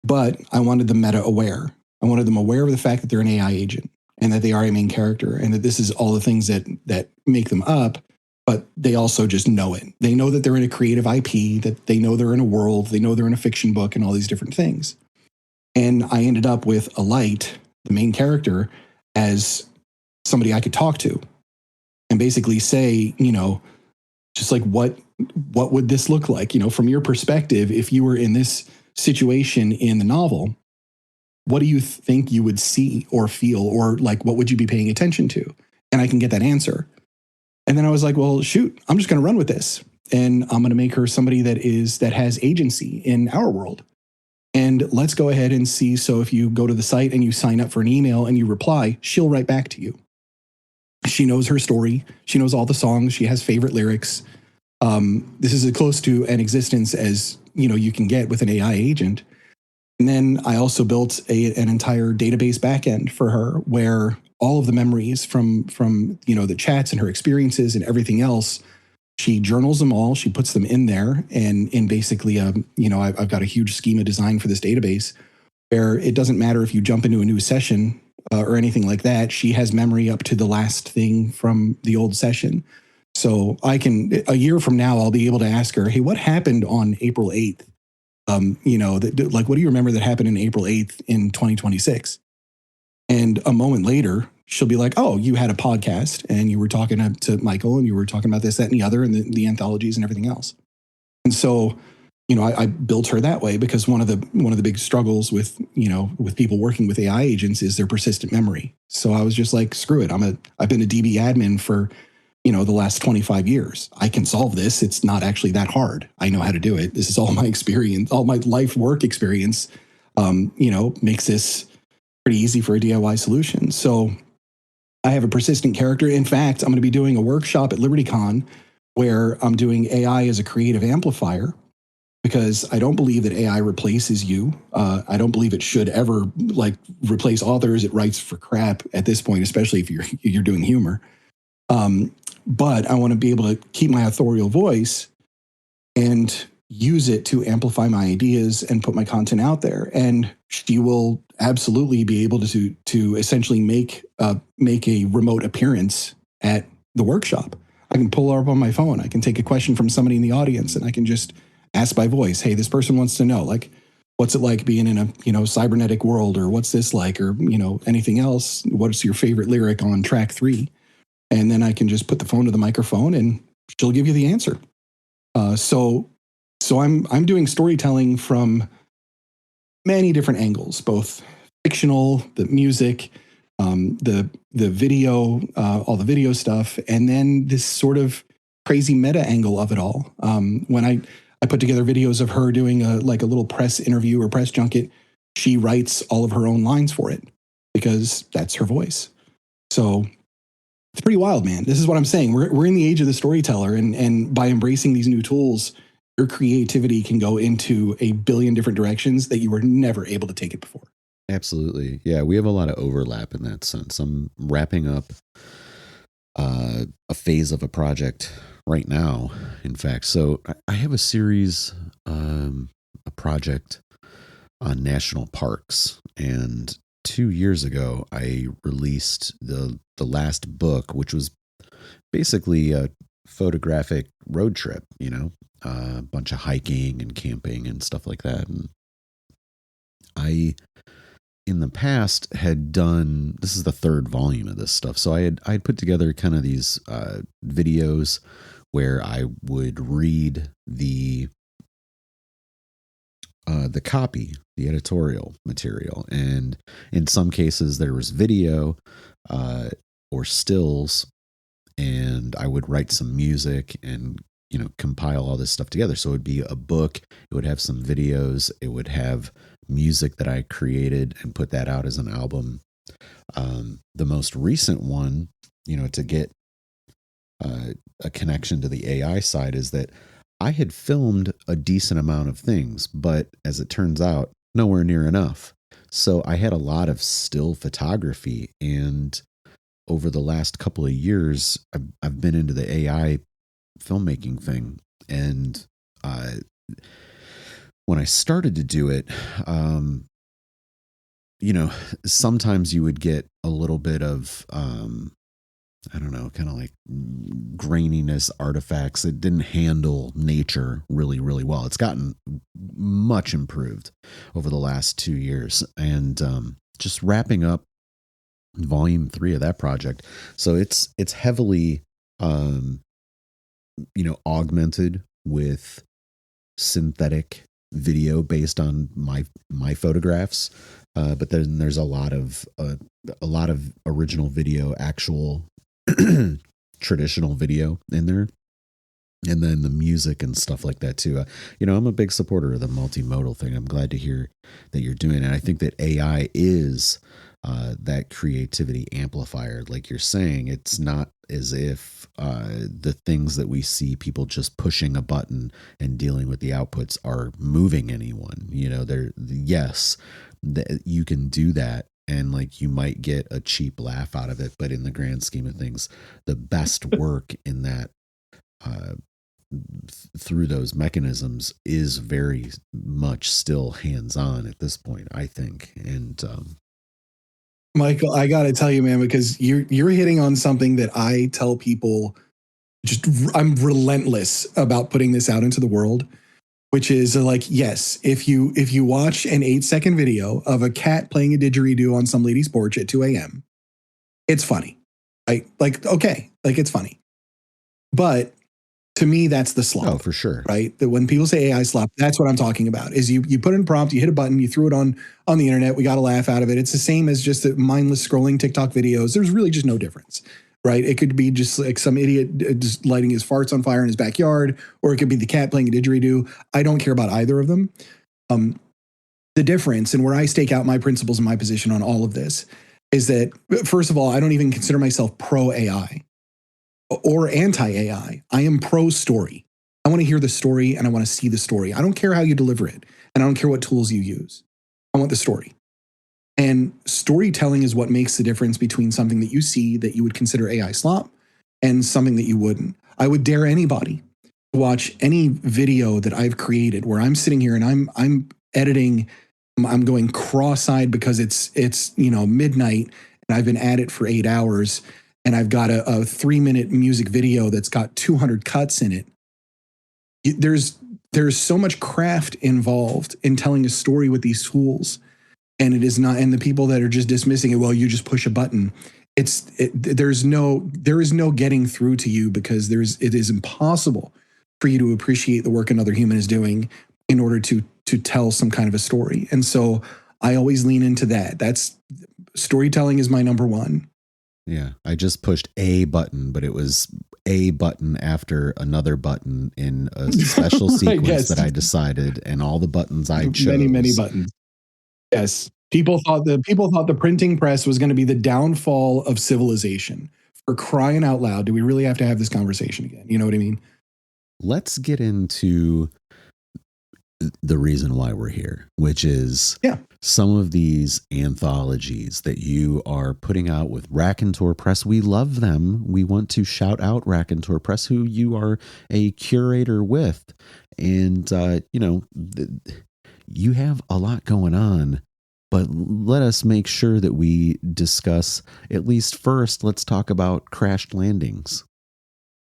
But I wanted them meta aware. I wanted them aware of the fact that they're an AI agent and that they are a main character and that this is all the things that make them up. But they also just know it. They know that they're in a creative IP, that they know they're in a world, they know they're in a fiction book and all these different things. And I ended up with Alight, the main character, as somebody I could talk to and basically say, just like, what would this look like? From your perspective, if you were in this situation in the novel, what do you think you would see or feel, or like, what would you be paying attention to? And I can get that answer. And then I was like, well, shoot, I'm just going to run with this. And I'm going to make her somebody that has agency in our world. And let's go ahead and see. So if you go to the site and you sign up for an email and you reply, she'll write back to you. She knows her story. She knows all the songs. She has favorite lyrics. This is as close to an existence as, you can get with an AI agent. And then I also built an entire database backend for her where all of the memories from the chats and her experiences and everything else, she journals them all. She puts them in there, and in basically, I've got a huge schema designed for this database where it doesn't matter if you jump into a new session or anything like that. She has memory up to the last thing from the old session. So a year from now, I'll be able to ask her, hey, what happened on April 8th? What do you remember that happened in April 8th in 2026? And a moment later, she'll be like, oh, you had a podcast and you were talking to Michael and you were talking about this, that, and the other, and the anthologies and everything else. And so, I built her that way because one of the big struggles with people working with AI agents is their persistent memory. So I was just like, screw it. I've been a DB admin for, the last 25 years. I can solve this. It's not actually that hard. I know how to do it. This is all my experience, all my life work experience, makes this pretty easy for a DIY solution. So I have a persistent character. In fact, I'm going to be doing a workshop at LibertyCon where I'm doing AI as a creative amplifier because I don't believe that AI replaces you. I don't believe it should ever replace authors. It writes for crap at this point, especially if you're doing humor. But I want to be able to keep my authorial voice and use it to amplify my ideas and put my content out there. And she will absolutely be able to essentially make a remote appearance at the workshop. I can pull her up on my phone. I can take a question from somebody in the audience and I can just ask by voice, hey, this person wants to know, like, what's it like being in a cybernetic world, or what's this like, or, anything else? What's your favorite lyric on track 3? And then I can just put the phone to the microphone and she'll give you the answer. So I'm doing storytelling from many different angles, both fictional, the music, the video, all the video stuff, and then this sort of crazy meta angle of it all. When I put together videos of her doing a little press interview or press junket, she writes all of her own lines for it because that's her voice. So It's pretty wild, man. This is what I'm saying. We're in the age of the storyteller, and by embracing these new tools, your creativity can go into a billion different directions that you were never able to take it before. Absolutely. Yeah, we have a lot of overlap in that sense. I'm wrapping up a phase of a project right now, in fact. So I have a series, a project on national parks. And 2 years ago, I released the last book, which was basically a photographic road trip, a bunch of hiking and camping and stuff like that. And I, in the past, had done, this is the third volume of this stuff. So I had put together kind of these videos where I would read the copy, the editorial material. And in some cases there was video or stills, and I would write some music and, compile all this stuff together. So it would be a book. It would have some videos. It would have music that I created and put that out as an album. The most recent one, to get a connection to the AI side, is that I had filmed a decent amount of things, but as it turns out, nowhere near enough. So I had a lot of still photography, and over the last couple of years, I've been into the AI filmmaking thing. And when I started to do it, sometimes you would get a little bit of, I don't know, kind of like graininess, artifacts. It didn't handle nature really, really well. It's gotten much improved over the last 2 years. And just wrapping up volume 3 of that project. So it's heavily, augmented with synthetic video based on my photographs. But then there's a lot of original video, actual traditional video in there, and then the music and stuff like that too. I'm a big supporter of the multimodal thing. I'm glad to hear that you're doing it. I think that AI is that creativity amplifier. Like you're saying, it's not as if the things that we see people just pushing a button and dealing with the outputs are moving anyone. Yes, you can do that, and like you might get a cheap laugh out of it, but in the grand scheme of things, the best work in that through those mechanisms is very much still hands-on at this point, I think. And Michael, I got to tell you, man, because you're hitting on something that I tell people. I'm relentless about putting this out into the world, which is like, yes, if you watch an 8-second video of a cat playing a didgeridoo on some lady's porch at 2 a.m., it's funny. Okay, it's funny. But to me, that's the slop. Oh, for sure. Right? That when people say AI slop, that's what I'm talking about. Is you put in a prompt, you hit a button, you threw it on the internet, we got a laugh out of it. It's the same as just the mindless scrolling TikTok videos. There's really just no difference. Right? It could be just like some idiot just lighting his farts on fire in his backyard, or it could be the cat playing a didgeridoo. I don't care about either of them. The difference, and where I stake out my principles and my position on all of this, is that, first of all, I don't even consider myself pro AI or anti AI. I am pro story. I want to hear the story and I want to see the story. I don't care how you deliver it, and I don't care what tools you use. I want the story. And storytelling is what makes the difference between something that you see that you would consider AI slop and something that you wouldn't. I would dare anybody to watch any video that I've created where I'm sitting here and I'm editing, I'm going cross-eyed because it's midnight and I've been at it for 8 hours, and I've got a 3-minute music video that's got 200 cuts in it. There's so much craft involved in telling a story with these tools. And it is not, and the people that are just dismissing it, well, you just push a button. There is no getting through to you, because it is impossible for you to appreciate the work another human is doing in order to tell some kind of a story. And so I always lean into that. That's storytelling is my number one. Yeah, I just pushed a button, but it was a button after another button in a special sequence that I decided, and all the buttons I chose. Many buttons. Yes. People thought the printing press was going to be the downfall of civilization. For crying out loud, do we really have to have this conversation again? You know what I mean? Let's get into the reason why we're here, which is some of these anthologies that you are putting out with Raconteur Press. We love them. We want to shout out Raconteur Press, who you are a curator with. And, you have a lot going on, but let us make sure that we discuss, at least first, let's talk about Crashed Landings.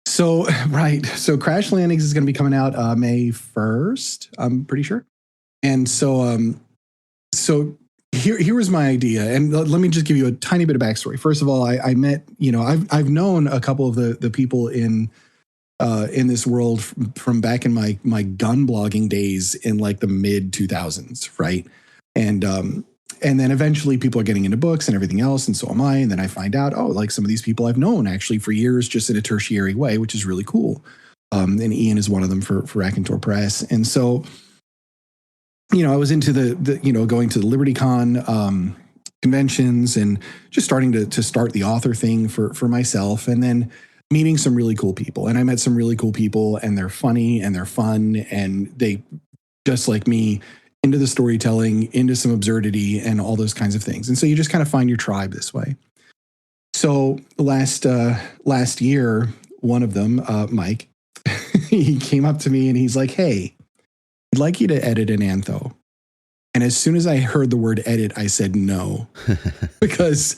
So, right. So Crash Landings is going to be coming out May 1st, I'm pretty sure. And so here was my idea. And let me just give you a tiny bit of backstory. First of all, I met, I've known a couple of the people in this world from back in my gun blogging days in like the mid 2000s. Right. And then eventually people are getting into books and everything else. And so am I. And then I find out, like some of these people I've known actually for years, just in a tertiary way, which is really cool. And Ian is one of them for Raconteur Press. And so, I was into the going to the LibertyCon conventions and just starting to start the author thing for myself. And then meeting some really cool people. And I met some really cool people, and they're funny and they're fun. And they, just like me, into the storytelling, into some absurdity and all those kinds of things. And so you just kind of find your tribe this way. So last year, one of them, Mike, he came up to me and he's like, "Hey, I'd like you to edit an antho." And as soon as I heard the word edit, I said no, because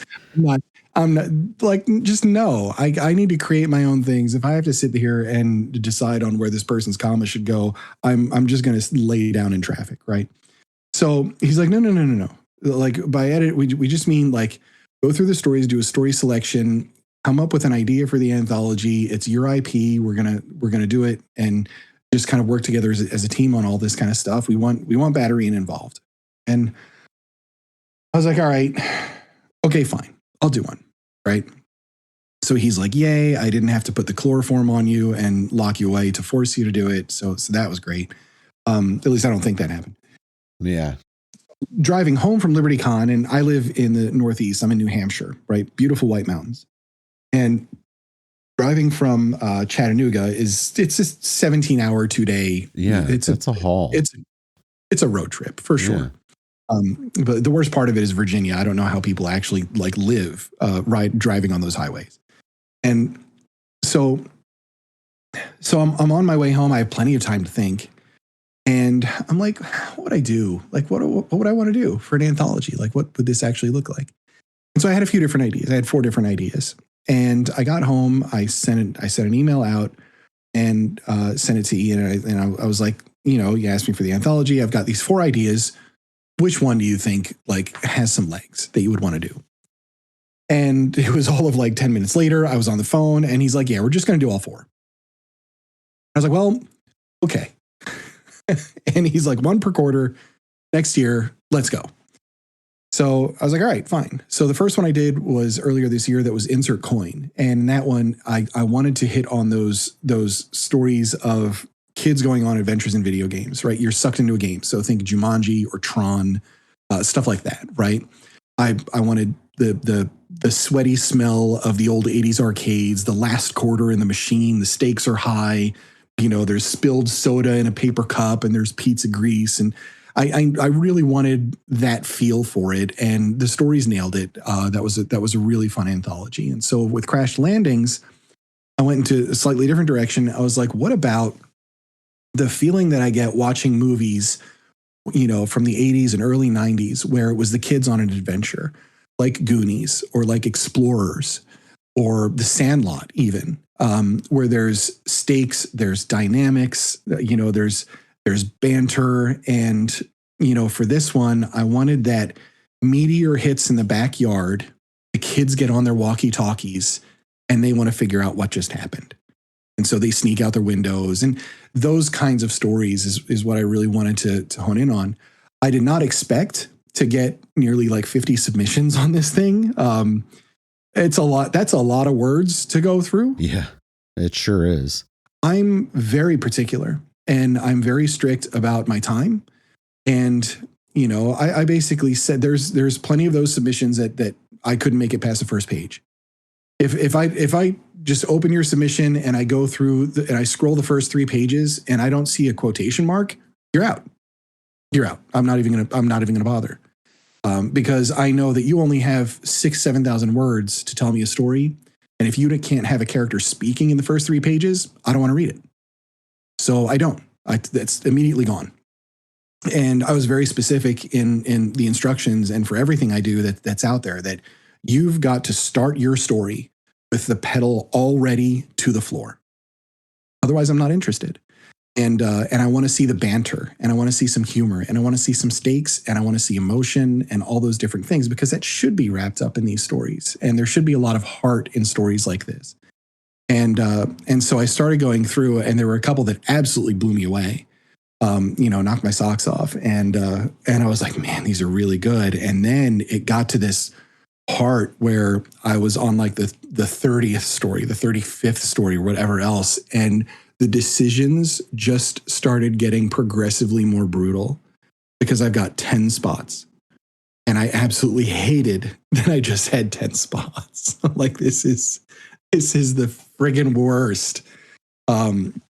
I'm not like, just no. I need to create my own things. If I have to sit here and decide on where this person's comma should go, I'm just going to lay down in traffic, right? So he's like, no. Like by edit, we just mean like go through the stories, do a story selection, come up with an idea for the anthology. It's your IP. We're gonna do it, and just kind of work together as a team on all this kind of stuff. We want Badurina involved. And I was like, all right, okay, fine, I'll do one. Right. So he's like, yay, I didn't have to put the chloroform on you and lock you away to force you to do it. So that was great. At least I don't think that happened. Yeah. Driving home from LibertyCon, and I live in the Northeast. I'm in New Hampshire, right? Beautiful White Mountains. And driving from Chattanooga it's a 17-hour, 2-day. Yeah, that's a haul. It's a road trip for sure. Yeah. But the worst part of it is Virginia. I don't know how people actually like live driving on those highways. And so I'm on my way home. I have plenty of time to think. And I'm like, what would I do? Like, what would I want to do for an anthology? Like, what would this actually look like? And so I had a few different ideas. I had 4 different ideas. And I got home. I sent an email out and sent it to Ian. And I was like, you asked me for the anthology. I've got these 4 ideas. Which one do you think like has some legs that you would want to do? And it was all of like 10 minutes later, I was on the phone and he's like, yeah, we're just going to do all 4. I was like, well, okay. And he's like, 1 per quarter next year. Let's go. So I was like, all right, fine. So the first one I did was earlier this year. That was Insert Coin. And that one, I wanted to hit on those stories of kids going on adventures in video games, right? You're sucked into a game. So think Jumanji or Tron, stuff like that, right? I wanted the sweaty smell of the old 80s arcades, the last quarter in the machine, the stakes are high, there's spilled soda in a paper cup and there's pizza grease. And I really wanted that feel for it. And the stories nailed it. That was a really fun anthology. And so with Crash Landings, I went into a slightly different direction. I was like, what about the feeling that I get watching movies, from the 80s and early 90s, where it was the kids on an adventure, like Goonies or like Explorers or The Sandlot even, where there's stakes, there's dynamics, there's banter. And, for this one, I wanted that meteor hits in the backyard. The kids get on their walkie-talkies and they want to figure out what just happened. And so they sneak out their windows, and those kinds of stories is what I really wanted to hone in on. I did not expect to get nearly like 50 submissions on this thing. It's a lot. That's a lot of words to go through. Yeah, it sure is. I'm very particular and I'm very strict about my time. And, I basically said there's plenty of those submissions that I couldn't make it past the first page. If I just open your submission and I go through and I scroll the first 3 pages and I don't see a quotation mark, you're out. You're out. I'm not even gonna bother, because I know that you only have 7,000 words to tell me a story, and if you can't have a character speaking in the first 3 pages, I don't want to read it. So I don't. That's immediately gone. And I was very specific in the instructions and for everything I do that's out there, that you've got to start your story with the pedal already to the floor. Otherwise, I'm not interested. And I want to see the banter, and I want to see some humor, and I want to see some stakes, and I want to see emotion and all those different things, because that should be wrapped up in these stories. And there should be a lot of heart in stories like this. And so I started going through, and there were a couple that absolutely blew me away. Knocked my socks off, and I was like, man, these are really good. And then it got to this part where I was on like the 30th story, the 35th story, or whatever else, and the decisions just started getting progressively more brutal, because I've got 10 spots, and I absolutely hated that I just had 10 spots. Like, this is the friggin' worst.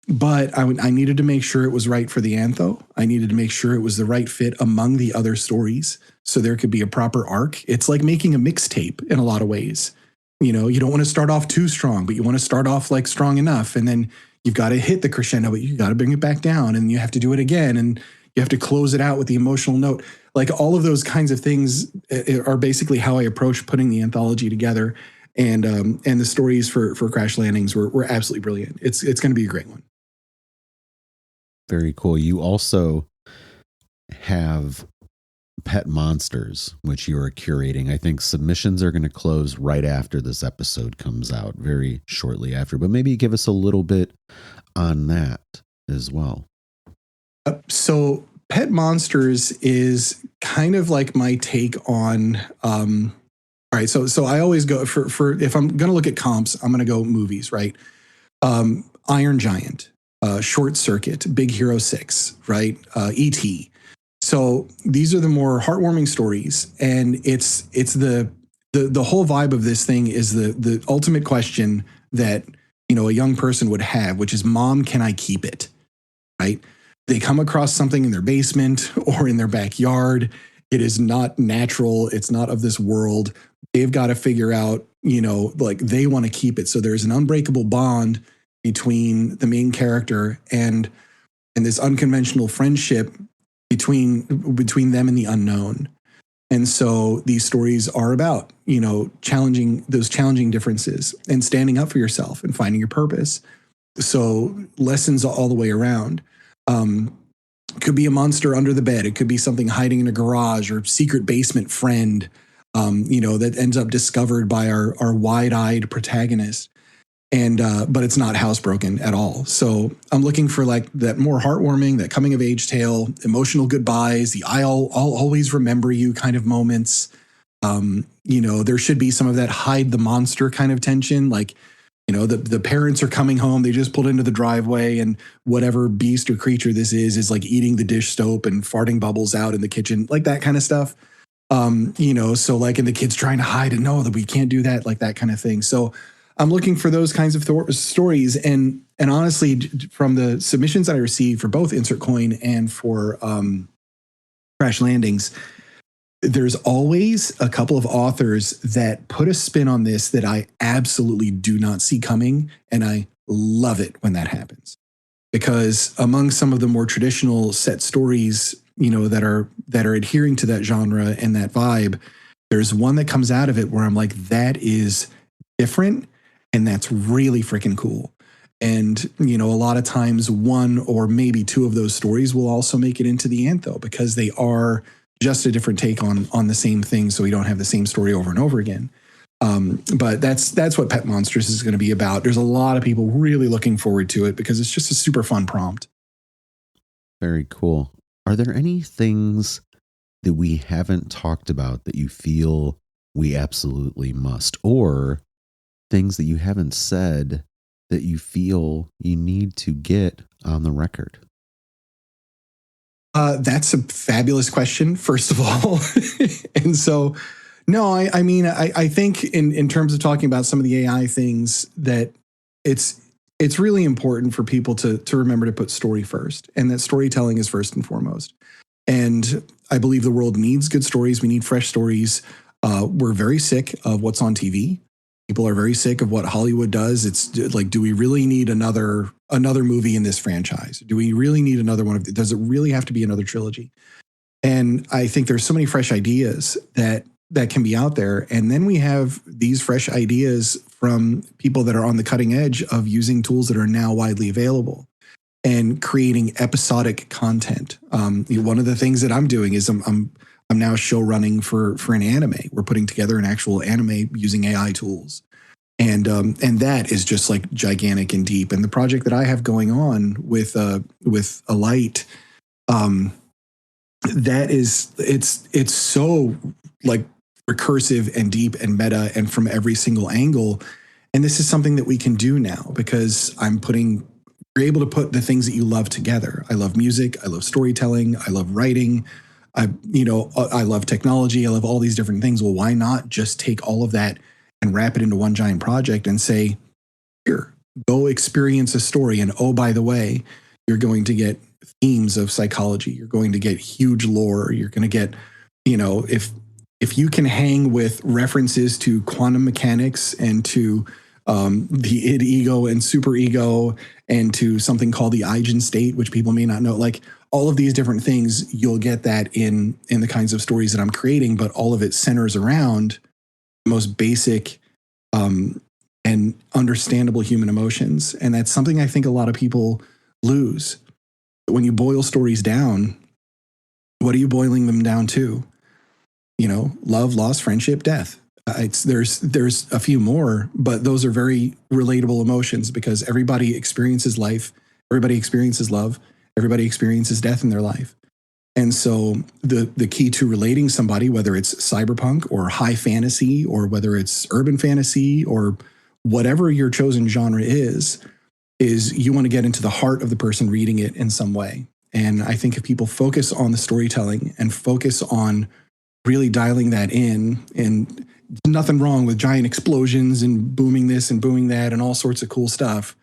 But I needed to make sure it was right for the antho. I needed to make sure it was the right fit among the other stories, so there could be a proper arc. It's like making a mixtape in a lot of ways. You don't want to start off too strong, but you want to start off like strong enough, and then you've got to hit the crescendo, but you got to bring it back down, and you have to do it again, and you have to close it out with the emotional note. Like, all of those kinds of things are basically how I approach putting the anthology together. And the stories for Crash Landings were absolutely brilliant. It's going to be a great one. Very cool. You also have Pet Monsters, which you are curating. I think submissions are going to close right after this episode comes out, very shortly after. But maybe give us a little bit on that as well. So Pet Monsters is kind of like my take on... all right, so I always go for if I'm going to look at comps, I'm going to go movies, right? Iron Giant, Short Circuit, Big Hero 6, right? E.T. So these are the more heartwarming stories, and it's the whole vibe of this thing is the ultimate question that a young person would have, which is, Mom, can I keep it? Right? They come across something in their basement or in their backyard. It is not natural. It's not of this world. They've got to figure out, like, they want to keep it. So there's an unbreakable bond between the main character and this unconventional friendship between them and the unknown. And so these stories are about, challenging differences and standing up for yourself and finding your purpose. So lessons all the way around. Could be a monster under the bed. It could be something hiding in a garage, or secret basement friend, that ends up discovered by our wide-eyed protagonist. And but it's not housebroken at all. So I'm looking for like that more heartwarming, that coming of age tale, emotional goodbyes, the I'll always remember you kind of moments. There should be some of that hide the monster kind of tension, like, the parents are coming home. They just pulled into the driveway, and whatever beast or creature this is like eating the dish soap and farting bubbles out in the kitchen, like that kind of stuff. So like, and the kid's trying to hide and know that we can't do that, like that kind of thing. So I'm looking for those kinds of stories. And honestly, from the submissions that I received for both Insert Coin and for Crash Landings, there's always a couple of authors that put a spin on this that I absolutely do not see coming. And I love it when that happens, because among some of the more traditional set stories, that are adhering to that genre and that vibe, there's one that comes out of it where I'm like, that is different. And that's really freaking cool. And, a lot of times one or maybe two of those stories will also make it into the antho, because they are just a different take on the same thing. So we don't have the same story over and over again. But that's what Pet Monsters is going to be about. There's a lot of people really looking forward to it, because it's just a super fun prompt. Very cool. Are there any things that we haven't talked about that you feel we absolutely must, or things that you haven't said that you feel you need to get on the record? That's a fabulous question, first of all. And so No, I mean, I think in terms of talking about some of the AI things, that it's really important for people to remember to put story first, and that storytelling is first and foremost. And I believe the world needs good stories. We need fresh stories. We're very sick of what's on TV. People are very sick of what Hollywood does. It's like, do we really need another movie in this franchise? Do we really need another one of? Does it really have to be another trilogy? And I think there's so many fresh ideas that can be out there. And then we have these fresh ideas from people that are on the cutting edge of using tools that are now widely available and creating episodic content. One of the things that I'm doing is I'm now show running for an anime. We're putting together an actual anime using AI tools. And that is just like gigantic and deep. And the project that I have going on with Alight, that is, it's so like recursive and deep and meta and from every single angle. And this is something that we can do now because you're able to put the things that you love together. I love music. I love storytelling. I love writing. I love technology. I love all these different things. Well, why not just take all of that and wrap it into one giant project and say, here, go experience a story. And oh, by the way, you're going to get themes of psychology. You're going to get huge lore. You're going to get, if you can hang with references to quantum mechanics and to the id, ego, and superego, and to something called the Eigen state, which people may not know, like all of these different things, you'll get that in the kinds of stories that I'm creating, but all of it centers around the most basic and understandable human emotions. And that's something I think a lot of people lose. When you boil stories down, what are you boiling them down to? Love, loss, friendship, death. There's a few more, but those are very relatable emotions because everybody experiences life, everybody experiences love, everybody experiences death in their life. And so the key to relating somebody, whether it's cyberpunk or high fantasy or whether it's urban fantasy or whatever your chosen genre is you want to get into the heart of the person reading it in some way. And I think if people focus on the storytelling and focus on really dialing that in, and nothing wrong with giant explosions and booming this and booming that and all sorts of cool stuff.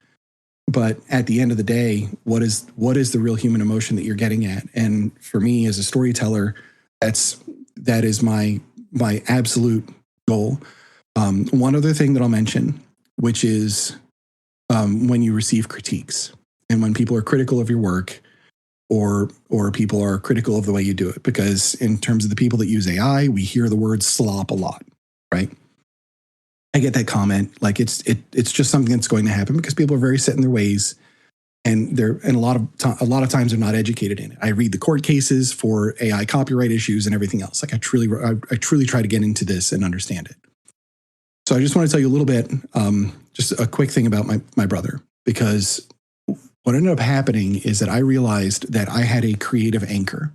But at the end of the day, what is the real human emotion that you're getting at? And for me as a storyteller, that is my absolute goal. One other thing that I'll mention, which is when you receive critiques and when people are critical of your work or people are critical of the way you do it, because in terms of the people that use AI, we hear the word slop a lot, right? I get that comment. Like it's just something that's going to happen because people are very set in their ways, and a lot of times they're not educated in it. I read the court cases for AI copyright issues and everything else. Like I truly try to get into this and understand it. So I just want to tell you a little bit, just a quick thing about my brother, because what ended up happening is that I realized that I had a creative anchor,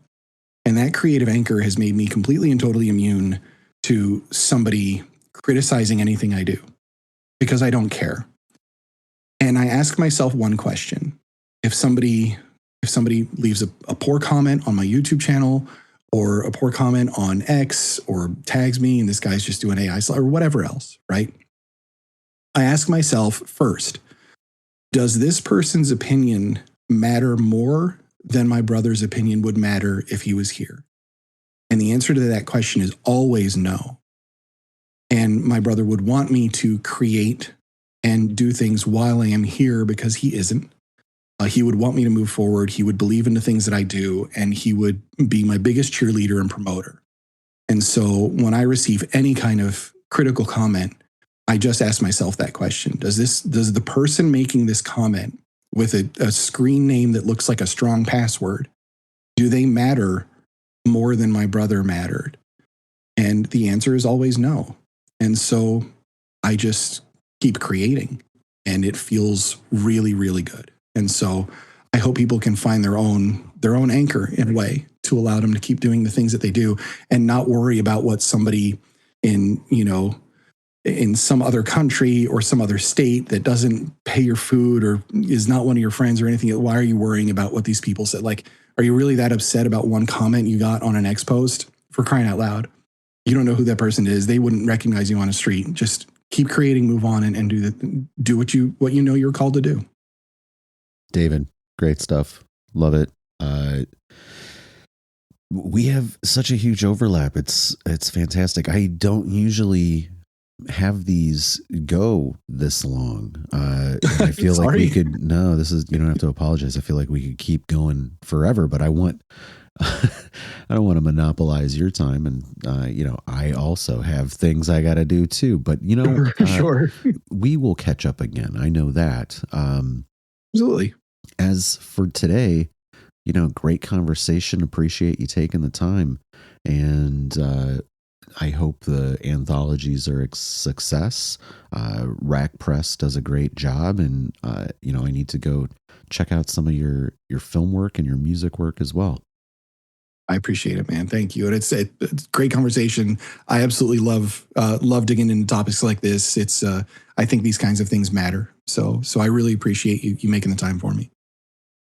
and that creative anchor has made me completely and totally immune to somebody criticizing anything I do because I don't care. And I ask myself one question. If somebody leaves a poor comment on my YouTube channel or a poor comment on X or tags me and this guy's just doing AI or whatever else, right? I ask myself first, does this person's opinion matter more than my brother's opinion would matter if he was here? And the answer to that question is always no. And my brother would want me to create and do things while I am here because he isn't. He would want me to move forward. He would believe in the things that I do, and he would be my biggest cheerleader and promoter. And so when I receive any kind of critical comment, I just ask myself that question. Does the person making this comment with a screen name that looks like a strong password, do they matter more than my brother mattered? And the answer is always no. And so I just keep creating, and it feels really, really good. And so I hope people can find their own anchor in a way to allow them to keep doing the things that they do and not worry about what somebody in some other country or some other state that doesn't pay your food or is not one of your friends or anything. Why are you worrying about what these people said? Like, are you really that upset about one comment you got on an X post? For crying out loud. you don't know who that person is. They wouldn't recognize you on a street. Just keep creating, move on, and do what you know you're called to do. David, great stuff. Love it. We have such a huge overlap. It's fantastic. I don't usually have these go this long. I feel like we could, no, this is, you don't have to apologize. I feel like we could keep going forever, but I want, I don't want to monopolize your time. And, I also have things I got to do too, but sure. We will catch up again. I know that. Absolutely. As for today, great conversation. Appreciate you taking the time. And, I hope the anthologies are a success. Rack Press does a great job, and I need to go check out some of your film work and your music work as well. I appreciate it, man. Thank you. And it's a great conversation. I absolutely love digging into topics like this. It's I think these kinds of things matter. So I really appreciate you making the time for me.